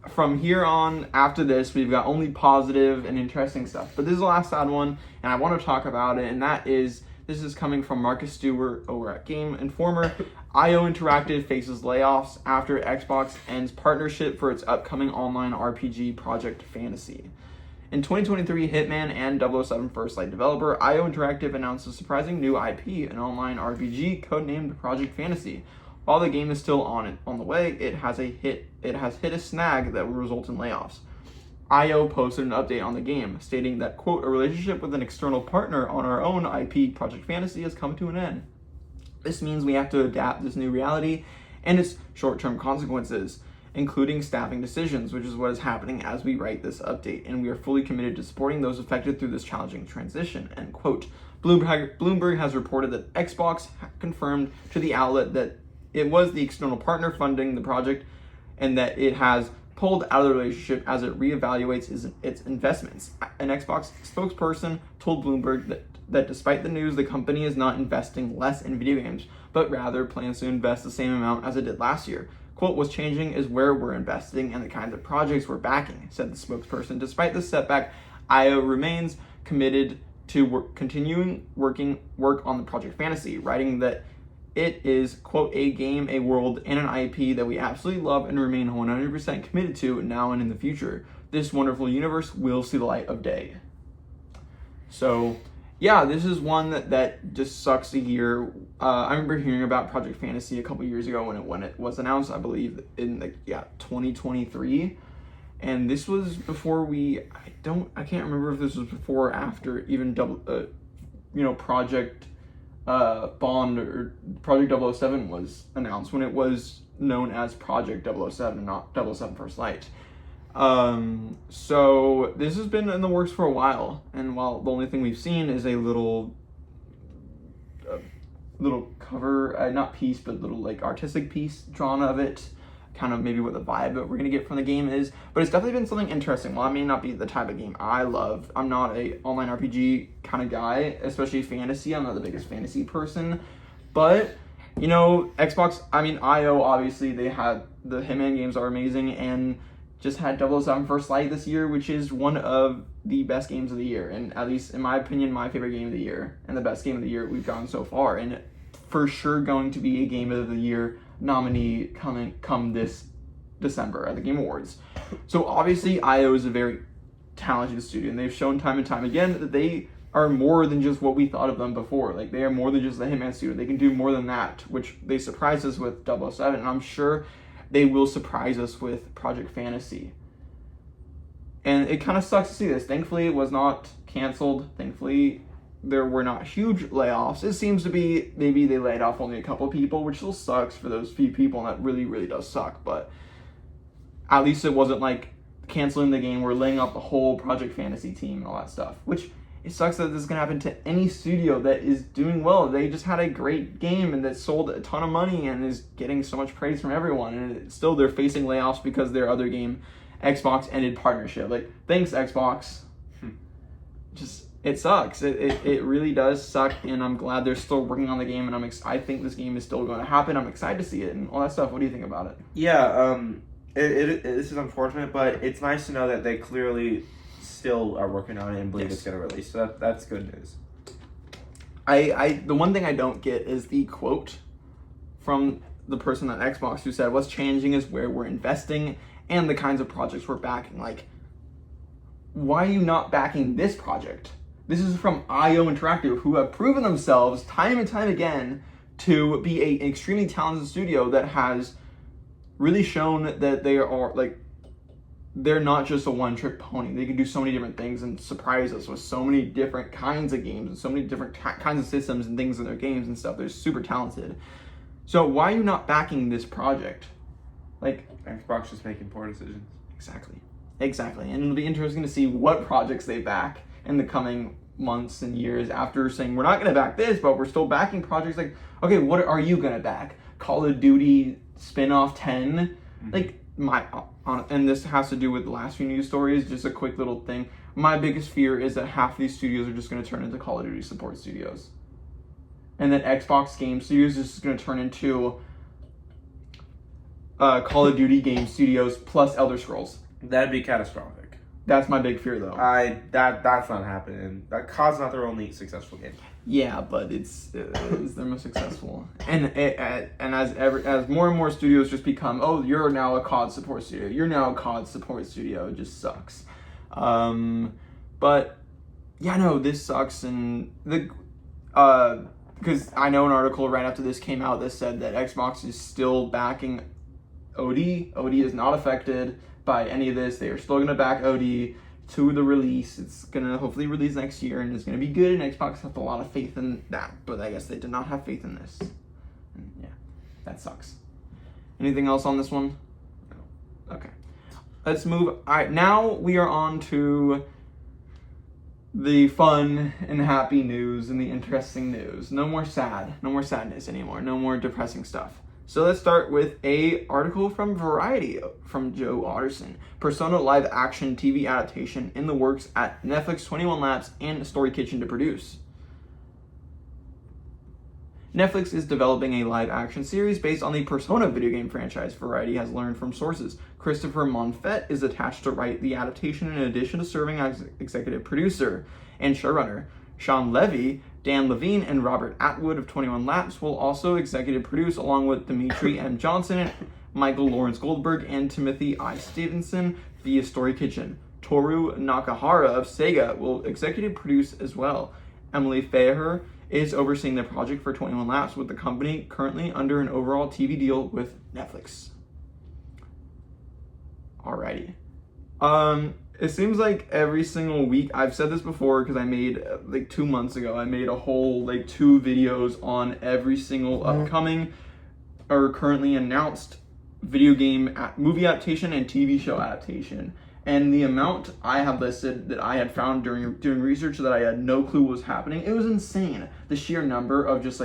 From here on, after this, we've got only positive and interesting stuff. But this is the last sad one, and I want to talk about it, and this is coming from Marcus Stewart over at Game Informer. IO Interactive faces layoffs after Xbox ends partnership for its upcoming online RPG Project Fantasy. In 2023, Hitman and 007 First Light developer IO Interactive announced a surprising new IP, an online RPG codenamed Project Fantasy. While the game is still on the way, it has hit a snag that will result in layoffs. IO posted an update on the game, stating that, quote, a relationship with an external partner on our own IP, Project Fantasy, has come to an end. This means we have to adapt this new reality and its short-term consequences, including staffing decisions, which is what is happening as we write this update, and we are fully committed to supporting those affected through this challenging transition, end quote. Bloomberg has reported that Xbox confirmed to the outlet that it was the external partner funding the project and that it has pulled out of the relationship as it reevaluates its investments. An Xbox spokesperson told Bloomberg that despite the news, the company is not investing less in video games, but rather plans to invest the same amount as it did last year. Quote, what's changing is where we're investing and the kinds of projects we're backing, said the spokesperson. Despite the setback, IO remains committed to continuing work on the Project Fantasy, writing that it is, quote, a game, a world, and an IP that we absolutely love and remain 100% committed to now and in the future. This wonderful universe will see the light of day. So, yeah, this is one that just sucks to hear. I remember hearing about Project Fantasy a couple years ago when it was announced, I believe, in 2023. And this was before I can't remember if this was before or after even Project Bond or Project 007 was announced, when it was known as Project 007, not 007 First Light. So this has been in the works for a while, and while the only thing we've seen is a little cover, not piece, but little like artistic piece drawn of it, kind of maybe what the vibe that we're gonna get from the game is, but it's definitely been something interesting. While it may not be the type of game I love, I'm not a online RPG kind of guy, especially fantasy. I'm not the biggest fantasy person, but Xbox, IO, obviously they had the Hitman games are amazing, and just had 007 First Light this year, which is one of the best games of the year, and at least in my opinion, my favorite game of the year, and the best game of the year we've gotten so far, and for sure going to be a game of the year nominee come this December at the Game Awards. So obviously IO is a very talented studio, and they've shown time and time again that they are more than just what we thought of them before. Like, they are more than just the Hitman studio. They can do more than that, which they surprised us with 007, and I'm sure they will surprise us with Project Fantasy. And it kind of sucks to see this. Thankfully, it was not canceled. Thankfully, there were not huge layoffs. It seems to be maybe they laid off only a couple people, which still sucks for those few people, and that really, really does suck. But at least it wasn't like canceling the game. We're laying off the whole Project Fantasy team and all that stuff, which it sucks that this is going to happen to any studio that is doing well. They just had a great game and that sold a ton of money and is getting so much praise from everyone, and still they're facing layoffs because their other game, Xbox, ended partnership. Like, thanks, Xbox. Just, it sucks. It really does suck, and I'm glad they're still working on the game, and I think this game is still going to happen. I'm excited to see it and all that stuff. What do you think about it? Yeah, this is unfortunate, but it's nice to know that they clearly still are working on it and believe it's going to release. So that's good news. The one thing I don't get is the quote from the person at Xbox who said, what's changing is where we're investing and the kinds of projects we're backing. Like, why are you not backing this project? This is from IO Interactive, who have proven themselves time and time again to be an extremely talented studio that has really shown that they are, like, they're not just a one-trick pony. They can do so many different things and surprise us with so many different kinds of games and so many different kinds of systems and things in their games and stuff. They're super talented. So why are you not backing this project? Like, Xbox just making poor decisions. Exactly. And it'll be interesting to see what projects they back in the coming months and years after saying, we're not going to back this, but we're still backing projects. Like, okay, what are you going to back? Call of Duty spin-off 10? Like, and this has to do with the last few news stories, just a quick little thing. My biggest fear is that half of these studios are just going to turn into Call of Duty support studios. And that Xbox game studios is just going to turn into Call of Duty game studios plus Elder Scrolls. That'd be catastrophic. That's my big fear, though. That's not happening. That COD's not their only successful game. Yeah, but it's their most successful. And as more and more studios just become, oh, you're now a COD support studio. You're now a COD support studio. It just sucks. But yeah, no, this sucks. And because I know an article right after this came out that said that Xbox is still backing OD. OD is not affected. by any of this. They are still going to back OD to the release. It's going to hopefully release next year, and it's going to be good, and Xbox has a lot of faith in that, but I guess they did not have faith in this. And yeah, that sucks. Anything else on this one? No. Okay. Let's move. All right, now we are on to the fun and happy news and the interesting news. No more sadness anymore. No more depressing stuff. So let's start with a article from Variety from Joe Otterson. Persona live action TV adaptation in the works at Netflix, 21 Labs, and Story Kitchen to produce. Netflix is developing a live-action series based on the Persona video game franchise, Variety has learned from sources. Christopher Monfett is attached to write the adaptation in addition to serving as executive producer and showrunner. Sean Levy, Dan Levine, and Robert Atwood of 21 Laps will also executive produce, along with Dimitri M. Johnson, Michael Lawrence Goldberg, and Timothy I. Stevenson via Story Kitchen. Toru Nakahara of Sega will executive produce as well. Emily Faher is overseeing the project for 21 Laps, with the company currently under an overall TV deal with Netflix. Alrighty. It seems like every single week, I've said this before because I made, 2 months ago, I made a whole, 2 videos on every single upcoming or currently announced video game movie adaptation and TV show adaptation. And the amount I have listed that I had found during doing research that I had no clue was happening, it was insane. The sheer number of just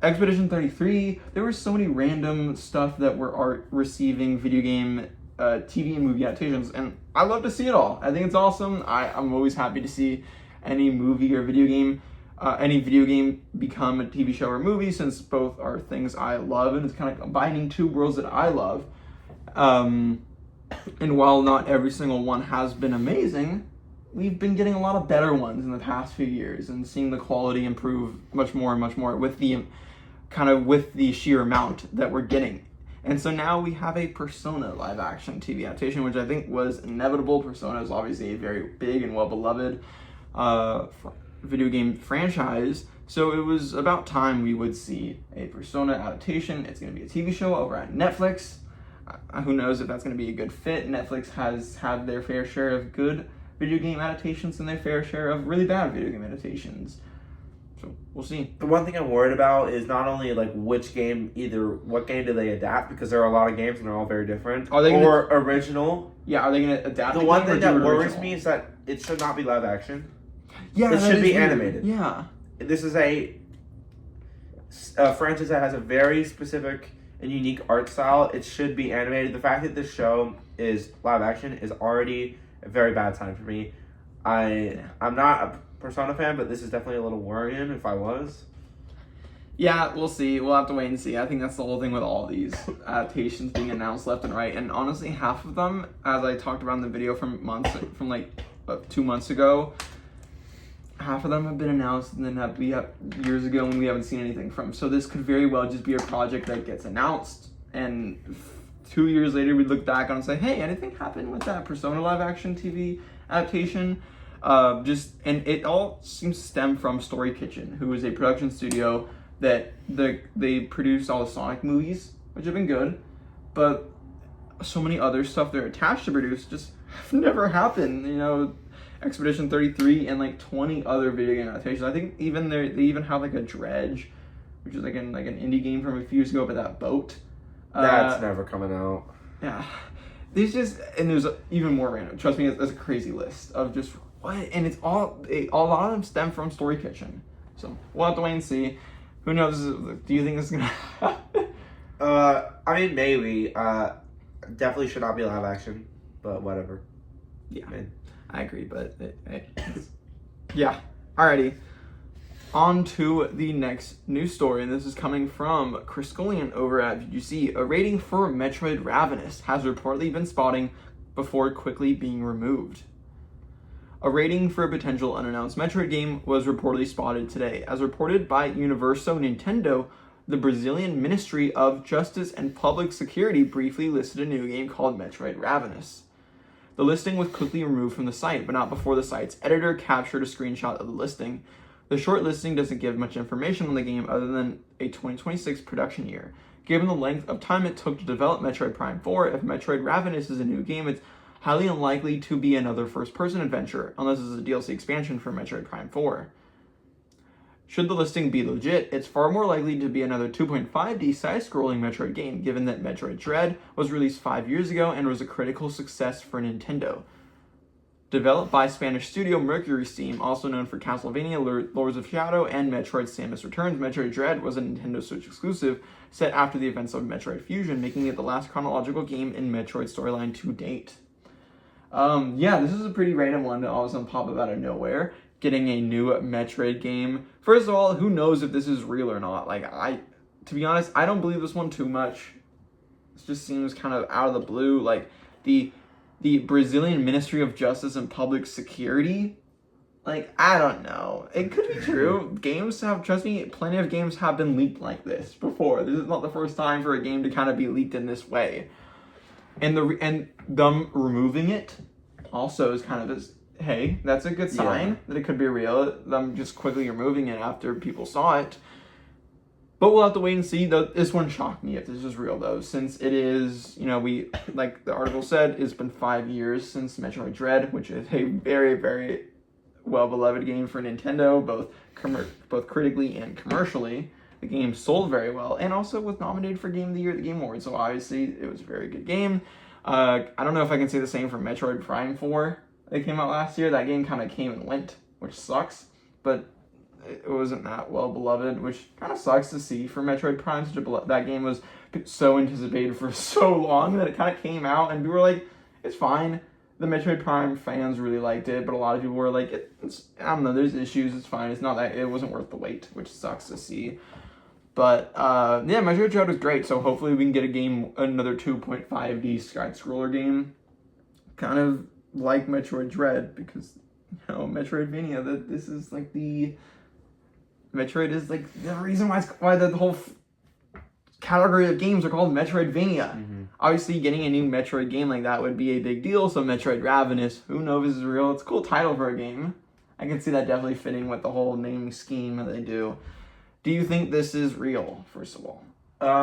Expedition 33, there were so many random stuff that were receiving video game, TV and movie adaptations, and I love to see it all. I think it's awesome. I'm always happy to see any movie or video game become a TV show or movie, since both are things I love, and it's kind of combining two worlds that I love. And while not every single one has been amazing, we've been getting a lot of better ones in the past few years, and seeing the quality improve much more and much more with the sheer amount that we're getting. And so now we have a Persona live action TV adaptation, which I think was inevitable. Persona is obviously a very big and well-beloved video game franchise, so it was about time we would see a Persona adaptation. It's going to be a TV show over at Netflix. Who knows if that's going to be a good fit. Netflix has had their fair share of good video game adaptations and their fair share of really bad video game adaptations. So we'll see. The one thing I'm worried about is not only what game do they adapt, because there are a lot of games and they're all very different. Are they original? Yeah, are they going to adapt? The one thing that worries me is that it should not be live action. Yeah, it should be animated. Yeah, this is a franchise that has a very specific and unique art style. It should be animated. The fact that this show is live action is already a very bad sign for me. I'm not a Persona fan, but this is definitely a little worrying if I was. Yeah, we'll see. We'll have to wait and see. I think that's the whole thing with all these adaptations being announced left and right. And honestly, half of them, as I talked about in the video from 2 months ago, half of them have been announced, and then we have years ago when we haven't seen anything from. So this could very well just be a project that gets announced, and 2 years later we look back on and say, hey, anything happened with that Persona live action TV adaptation? And it all seems to stem from Story Kitchen, who is a production studio that they produce all the Sonic movies, which have been good, but so many other stuff they're attached to produce just have never happened. Expedition 33 and 20 other video game adaptations. I think even they even have a Dredge, which is an indie game from a few years ago, but that boat. That's never coming out. Yeah. There's even more random. Trust me, it's a crazy list of just what, and it's a lot of them stem from Story Kitchen. So we'll have to wait and see. Who knows? Do you think this is gonna happen? I mean, maybe. Definitely should not be live action, but whatever. Yeah. I agree, but yeah. Alrighty. On to the next news story, and this is coming from Chris Scullion over at VGC. A rating for Metroid Ravenous has reportedly been spotting before quickly being removed. A rating for a potential unannounced Metroid game was reportedly spotted today. As reported by Universo Nintendo, the Brazilian Ministry of Justice and Public Security briefly listed a new game called Metroid Ravenous. The listing was quickly removed from the site, but not before the site's editor captured a screenshot of the listing. The short listing doesn't give much information on the game other than a 2026 production year. Given the length of time it took to develop Metroid Prime 4, if Metroid Ravenous is a new game, it's highly unlikely to be another first-person adventure, unless it's a DLC expansion for Metroid Prime 4. Should the listing be legit, it's far more likely to be another 2.5D side-scrolling Metroid game, given that Metroid Dread was released 5 years ago and was a critical success for Nintendo. Developed by Spanish studio Mercury Steam, also known for Castlevania Lords of Shadow and Metroid Samus Returns, Metroid Dread was a Nintendo Switch exclusive set after the events of Metroid Fusion, making it the last chronological game in Metroid storyline to date. Yeah, this is a pretty random one to all of a sudden pop up out of nowhere. Getting a new Metroid game. First of all, who knows if this is real or not? To be honest, I don't believe this one too much. It just seems kind of out of the blue. Like, the Brazilian Ministry of Justice and Public Security, I don't know. It could be true. Trust me, plenty of games have been leaked like this before. This is not the first time for a game to kind of be leaked in this way. And them removing it also is kind of hey, that's a good sign that it could be real. Them just quickly removing it after people saw it. But we'll have to wait and see. This one shocked me if this is real, though, since it is, like the article said, it's been 5 years since Metroid Dread, which is a very, very well-beloved game for Nintendo, both critically and commercially. The game sold very well, and also was nominated for Game of the Year at the Game Awards, so obviously it was a very good game. I don't know if I can say the same for Metroid Prime 4 that came out last year. That game kind of came and went, which sucks, but it wasn't that well beloved, which kind of sucks to see for Metroid Prime. That game was so anticipated for so long that it kind of came out and we were like, it's fine. The Metroid Prime fans really liked it, but a lot of people were like, I don't know, there's issues, it's fine. It's not that, it wasn't worth the wait, which sucks to see. But yeah, Metroid Dread was great, so hopefully we can get another 2.5D side-scroller game, kind of like Metroid Dread, because, Metroidvania, this is like Metroid is like the reason why the whole category of games are called Metroidvania. Mm-hmm. Obviously, getting a new Metroid game like that would be a big deal. So Metroid Ravenous, who knows if this is real? It's a cool title for a game. I can see that definitely fitting with the whole naming scheme that they do. Do you think this is real, first of all?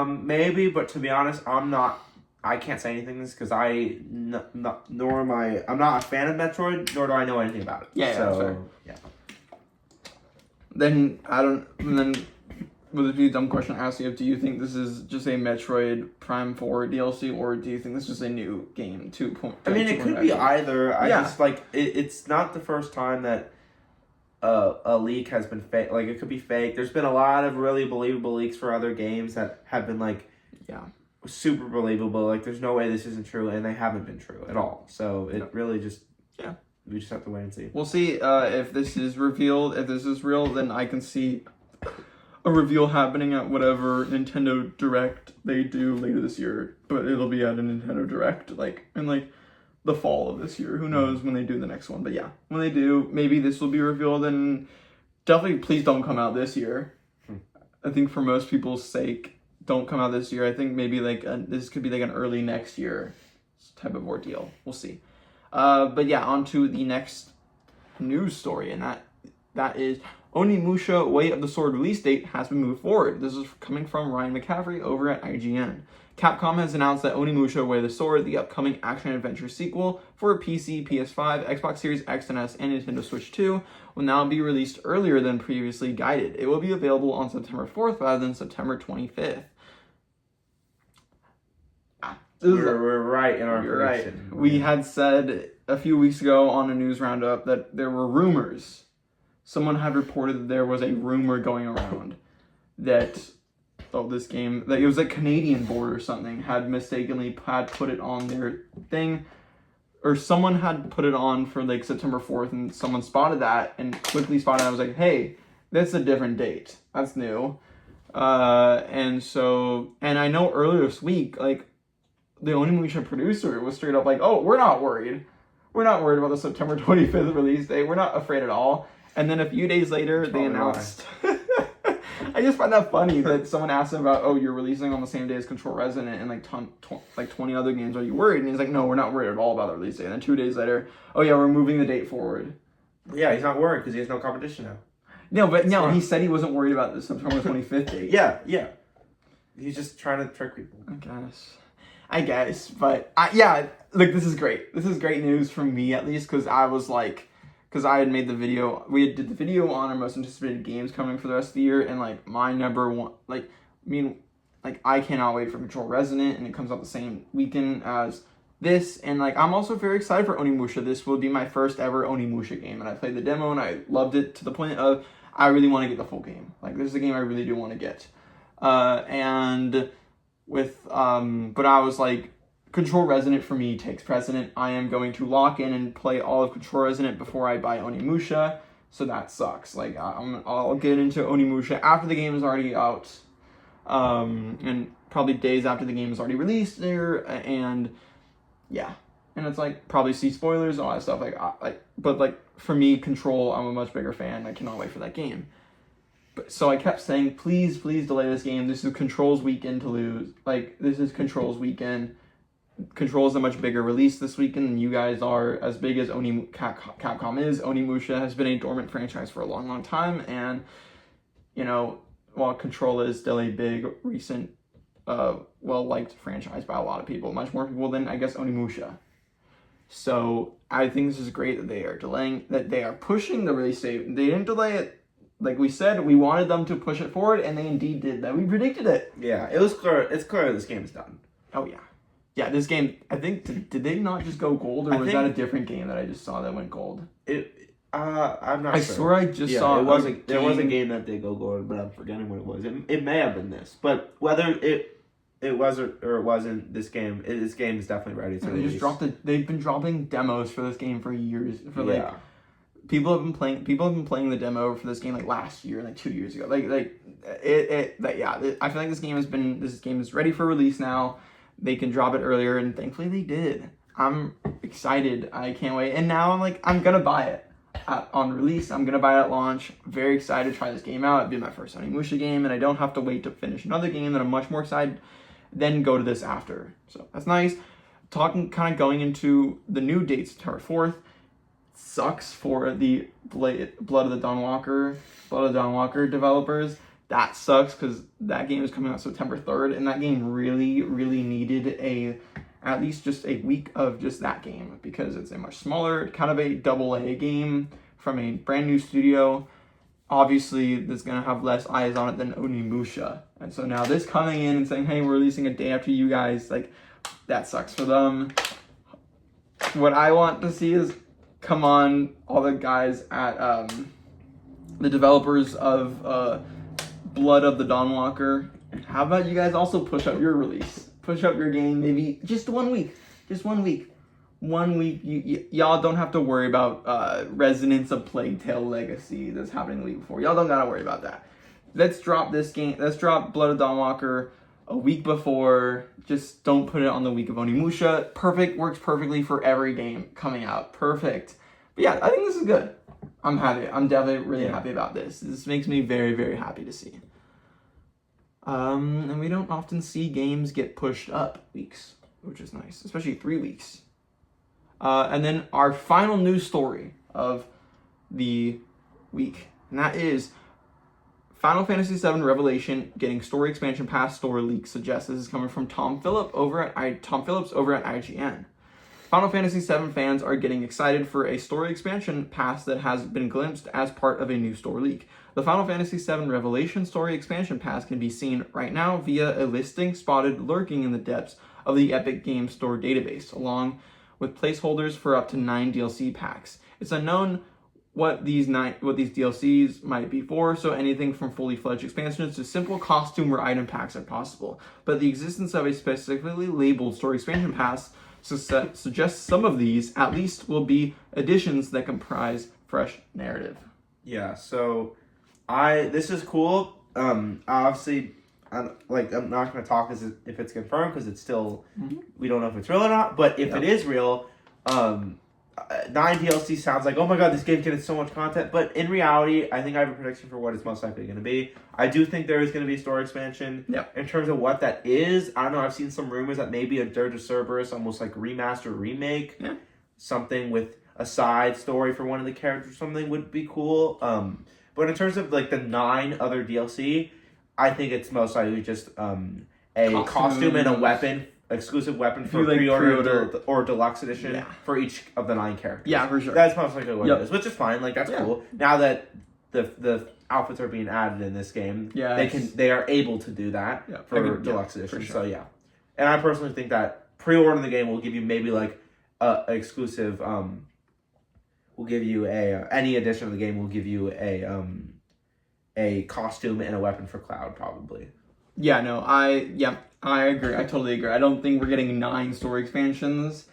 Maybe, but to be honest, I can't say anything because I'm not a fan of Metroid, nor do I know anything about it. Yeah, that's fair. Yeah. Then with a few dumb question asking if do you think this is just a Metroid Prime 4 DLC or do you think this is a new game? It could be either. Just it's not the first time that a leak has been fake. Like, it could be fake. There's been a lot of really believable leaks for other games that have been super believable. Like, there's no way this isn't true, and they haven't been true at all. So it really just we just have to wait and see. We'll see if this is revealed. If this is real, then I can see a reveal happening at whatever Nintendo Direct they do later this year. But it'll be at a Nintendo Direct, in the fall of this year. Who knows when they do the next one? But yeah, when they do, maybe this will be revealed. And definitely, please don't come out this year. I think for most people's sake, don't come out this year. I think maybe this could be an early next year type of ordeal. We'll see. But yeah, on to the next news story, and that is Onimusha Way of the Sword release date has been moved forward. This is coming from Ryan McCaffrey over at IGN. Capcom has announced that Onimusha Way of the Sword, the upcoming action-adventure sequel for PC, PS5, Xbox Series X and S, and Nintendo Switch 2, will now be released earlier than previously guided. It will be available on September 4th rather than September 25th. We're right in our prediction. Right. We had said a few weeks ago on a news roundup that there were rumors. Someone had reported that there was a rumor going around that this game, that it was a Canadian board or something, had mistakenly put it on their thing, or someone had put it on for September 4th, and someone spotted that and quickly spotted it. I was like, hey, that's a different date. That's new. And I know earlier this week, the Onimusha producer was straight up like, oh, we're not worried. We're not worried about the September 25th release date. We're not afraid at all. And then a few days later, they announced... I just find that funny that someone asked him about, oh, you're releasing on the same day as Control Resonant and 20 other games. Are you worried? And he's like, no, we're not worried at all about the release date. And then 2 days later, oh yeah, we're moving the date forward. Yeah, he's not worried because he has no competition now. No, but he said he wasn't worried about the September 25th date. Yeah. He's just trying to trick people. I guess, but yeah, like this is great. This is great news for me at least, because I had made the video. We did the video on our most anticipated games coming for the rest of the year, and like my number one, I cannot wait for Control Resonant, and it comes out the same weekend as this, and like I'm also very excited for Onimusha. This will be my first ever Onimusha game, and I played the demo and I loved it to the point of I really want to get the full game. Like this is a game I really do want to get, and with but I was like, Control Resonant for me takes precedent. I am going to lock in and play all of Control Resonant before I buy Onimusha, so that sucks. Like I'll get into Onimusha after the game is already out, and probably days after the game is already released there, and yeah, and it's like probably see spoilers and all that stuff. But like for me, Control, I'm a much bigger fan. I cannot wait for that game. So I kept saying, please delay this game. This is Control's weekend to lose. Like, this is Control's weekend. Control is a much bigger release this weekend than you guys are. As big as Capcom is, Onimusha has been a dormant franchise for a long, long time. And, you know, while Control is still a big, recent, well-liked franchise by a lot of people, much more people than, I guess, Onimusha. So I think this is great that they are delaying, that they are pushing the release date. They didn't delay it. Like we said, we wanted them to push it forward, and they indeed did that. We predicted it. Yeah, it was clear. It's clear this game is done. Oh, yeah. Yeah, this game, I think, did they not just go gold, or was that a different game that I just saw that went gold? I'm not sure. I swear I just saw there was a game that did go gold, but I'm forgetting what it was. It may have been this, but whether it was or it wasn't, this game is definitely ready to release. They've been dropping demos for this game for years. People have been playing the demo for this game like last year, like 2 years ago. I feel like this game is ready for release now. They can drop it earlier, and thankfully they did. I'm excited. I can't wait. And now I'm gonna buy it on release. I'm gonna buy it at launch. Very excited to try this game out. It'll be my first Onimusha game, and I don't have to wait to finish another game that I'm much more excited. Then go to this after. So that's nice. Going into the new date, September 4th. Sucks for the Blood of the Dawnwalker developers. That sucks because that game is coming out September 3rd, and that game really, really needed at least just a week of just that game, because it's a much smaller, kind of a AA game from a brand new studio. Obviously, that's going to have less eyes on it than Onimusha. And so now this coming in and saying, hey, we're releasing a day after you guys, like, that sucks for them. What I want to see is, come on, all the guys at the developers of Blood of the Dawnwalker, how about you guys also push up your release? Push up your game maybe just 1 week. Just 1 week. 1 week. Y'all don't have to worry about Resonance of Plague Tale Legacy that's happening the week before. Y'all don't gotta worry about that. Let's drop this game. Let's drop Blood of Dawnwalker a week before. Just don't put it on the week of Onimusha. Perfect. Works perfectly for every game coming out. Perfect. But yeah, I think this is good. I'm happy. I'm definitely really happy about this. This makes me very, very happy to see. And we don't often see games get pushed up weeks, which is nice, especially 3 weeks. And then our final news story of the week, and that is Final Fantasy VII Revelation getting story expansion pass story leak suggests. This is coming from Tom Phillips over at IGN. Final Fantasy VII fans are getting excited for a story expansion pass that has been glimpsed as part of a new store leak. The Final Fantasy VII Revelation story expansion pass can be seen right now via a listing spotted lurking in the depths of the Epic Games Store database, along with placeholders for up to 9 DLC packs. It's unknown what these DLCs might be for, so anything from fully fledged expansions to simple costume or item packs are possible. But the existence of a specifically labeled story expansion pass suggests some of these, at least, will be additions that comprise fresh narrative. Yeah, so this is cool. Obviously, I'm not going to talk as if it's confirmed, because it's still, we don't know if it's real or not, but if it is real, 9 DLC sounds like, oh my god, this game's getting so much content, but in reality, I think I have a prediction for what it's most likely going to be. I do think there is going to be a story expansion. Yep. In terms of what that is, I don't know, I've seen some rumors that maybe a Dirge of Cerberus, almost like remaster, remake, something with a side story for one of the characters or something would be cool. But in terms of like the 9 other DLC, I think it's most likely just a costume and a weapon, exclusive weapon for pre-order or deluxe edition for each of the 9 characters. Yeah, for sure. That's most likely what it is, which is fine. Like, that's cool. Now that the outfits are being added in this game, they are able to do that for deluxe edition. Sure. So yeah, and I personally think that pre-ordering the game will give you maybe like exclusive. Will give you any edition of the game will give you a costume and a weapon for Cloud probably. Yeah, no, I agree. I totally agree. I don't think we're getting 9 story expansions.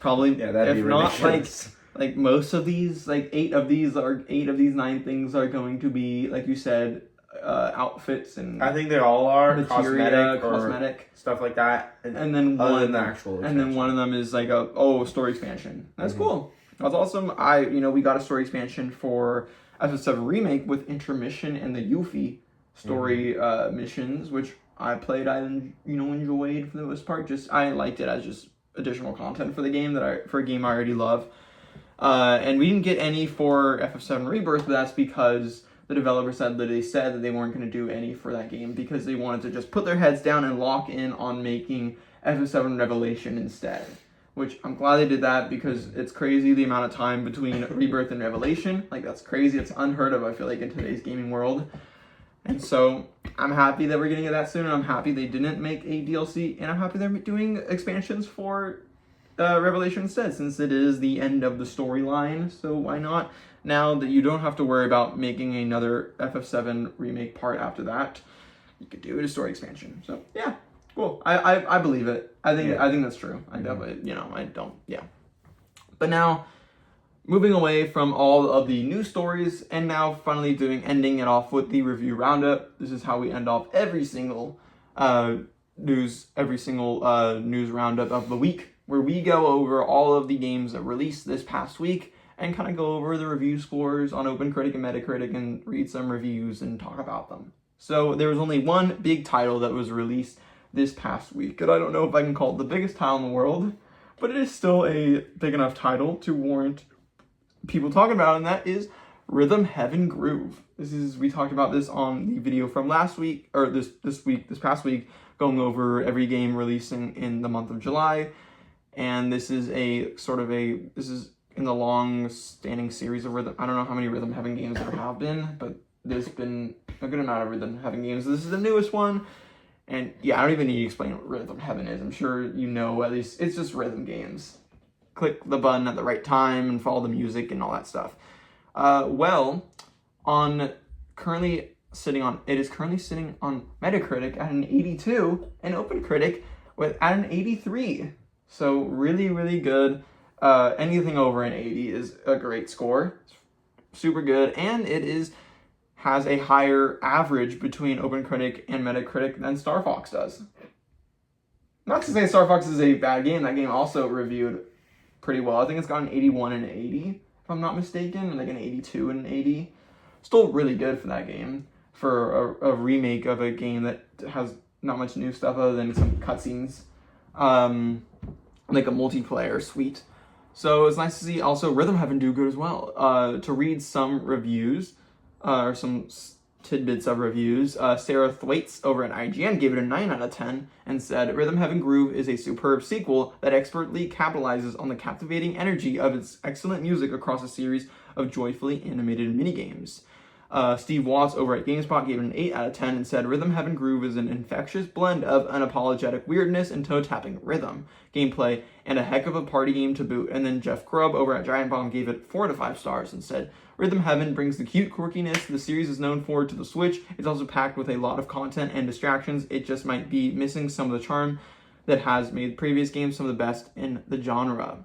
Probably, that'd be ridiculous. Like most of these, like 8 of these 9 things are going to be, like you said, outfits and I think they all are materia, cosmetic stuff like that. And then other than the actual expansion. And then one of them is like a story expansion. That's cool. That's awesome. We got a story expansion for FF7 Remake with intermission and the Yuffie story missions, which I played. I enjoyed for the most part. I liked it as just additional content for the game for a game I already love. And we didn't get any for FF7 Rebirth, but that's because the developer said that they weren't going to do any for that game because they wanted to just put their heads down and lock in on making FF7 Revelation instead. Which I'm glad they did that because it's crazy the amount of time between Rebirth and Revelation. Like, that's crazy. It's unheard of, I feel like, in today's gaming world. And so I'm happy that we're getting it that soon, and I'm happy they didn't make a DLC, and I'm happy they're doing expansions for Revelation instead, since it is the end of the storyline. So why not? Now that you don't have to worry about making another FF7 remake part after that, you could do it a story expansion. So yeah, cool. I believe it. I think that's true. I definitely, I don't. Yeah. But now, moving away from all of the news stories, and now finally ending it off with the review roundup. This is how we end off every single news roundup of the week, where we go over all of the games that released this past week and kind of go over the review scores on OpenCritic and Metacritic and read some reviews and talk about them. So there was only one big title that was released this past week, and I don't know if I can call it the biggest title in the world, but it is still a big enough title to warrant people talking about it, and that is Rhythm Heaven Groove. We talked about this on the video from last week, or this past week, going over every game releasing in the month of July, and this is in the long-standing series of Rhythm. I don't know how many Rhythm Heaven games there have been, but there's been a good amount of Rhythm Heaven games. This is the newest one, and yeah, I don't even need to explain what Rhythm Heaven is. I'm sure you know, at least it's just rhythm games. Click the button at the right time and follow the music and all that stuff. It is currently sitting on Metacritic at an 82 and OpenCritic at an 83. So really, really good. Anything over an 80 is a great score. It's super good, and it has a higher average between OpenCritic and Metacritic than Star Fox does. Not to say Star Fox is a bad game. That game also reviewed pretty well. I think it's got an 81 and an 80, if I'm not mistaken, like an 82 and an 80. Still really good for that game, for a remake of a game that has not much new stuff other than some cutscenes, like a multiplayer suite. So it's nice to see also Rhythm Heaven do good as well. To read some reviews, or some tidbits of reviews, Sarah Thwaites over at IGN gave it a 9 out of 10 and said, Rhythm Heaven Groove is a superb sequel that expertly capitalizes on the captivating energy of its excellent music across a series of joyfully animated minigames. Steve Watts over at GameSpot gave it an 8 out of 10 and said, Rhythm Heaven Groove is an infectious blend of unapologetic weirdness and toe-tapping rhythm, gameplay, and a heck of a party game to boot. And then Jeff Grubb over at Giant Bomb gave it 4 out of 5 stars and said, Rhythm Heaven brings the cute quirkiness the series is known for to the Switch. It's also packed with a lot of content and distractions. It just might be missing some of the charm that has made previous games some of the best in the genre.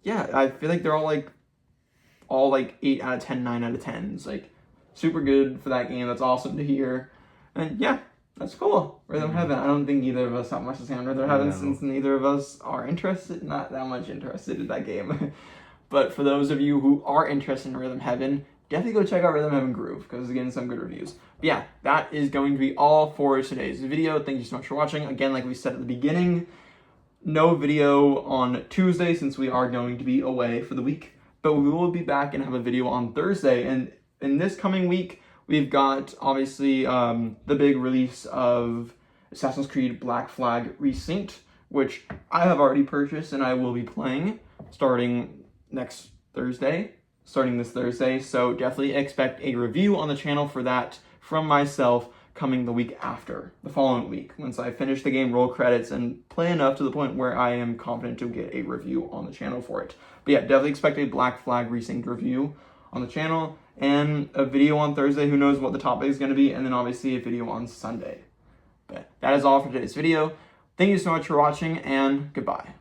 Yeah, I feel like they're all 8 out of 10, 9 out of 10s. Like, super good for that game. That's awesome to hear. And yeah, that's cool. Rhythm Heaven. I don't think either of us have much to say on Rhythm Heaven since neither of us are not that much interested in that game. But for those of you who are interested in Rhythm Heaven, definitely go check out Rhythm Heaven Groove, because it's getting some good reviews. But yeah, that is going to be all for today's video. Thank you so much for watching. Again, like we said at the beginning, no video on Tuesday since we are going to be away for the week. But we will be back and have a video on Thursday. And in this coming week, we've got obviously the big release of Assassin's Creed Black Flag Resynced, which I have already purchased and I will be playing starting this Thursday. So definitely expect a review on the channel for that from myself coming the week after, the following week, once I finish the game, roll credits, and play enough to the point where I am confident to get a review on the channel for it. But yeah, definitely expect a Black Flag Resynced review on the channel, and a video on Thursday, who knows what the topic is going to be, and then obviously a video on Sunday. But that is all for today's video. Thank you so much for watching, and goodbye.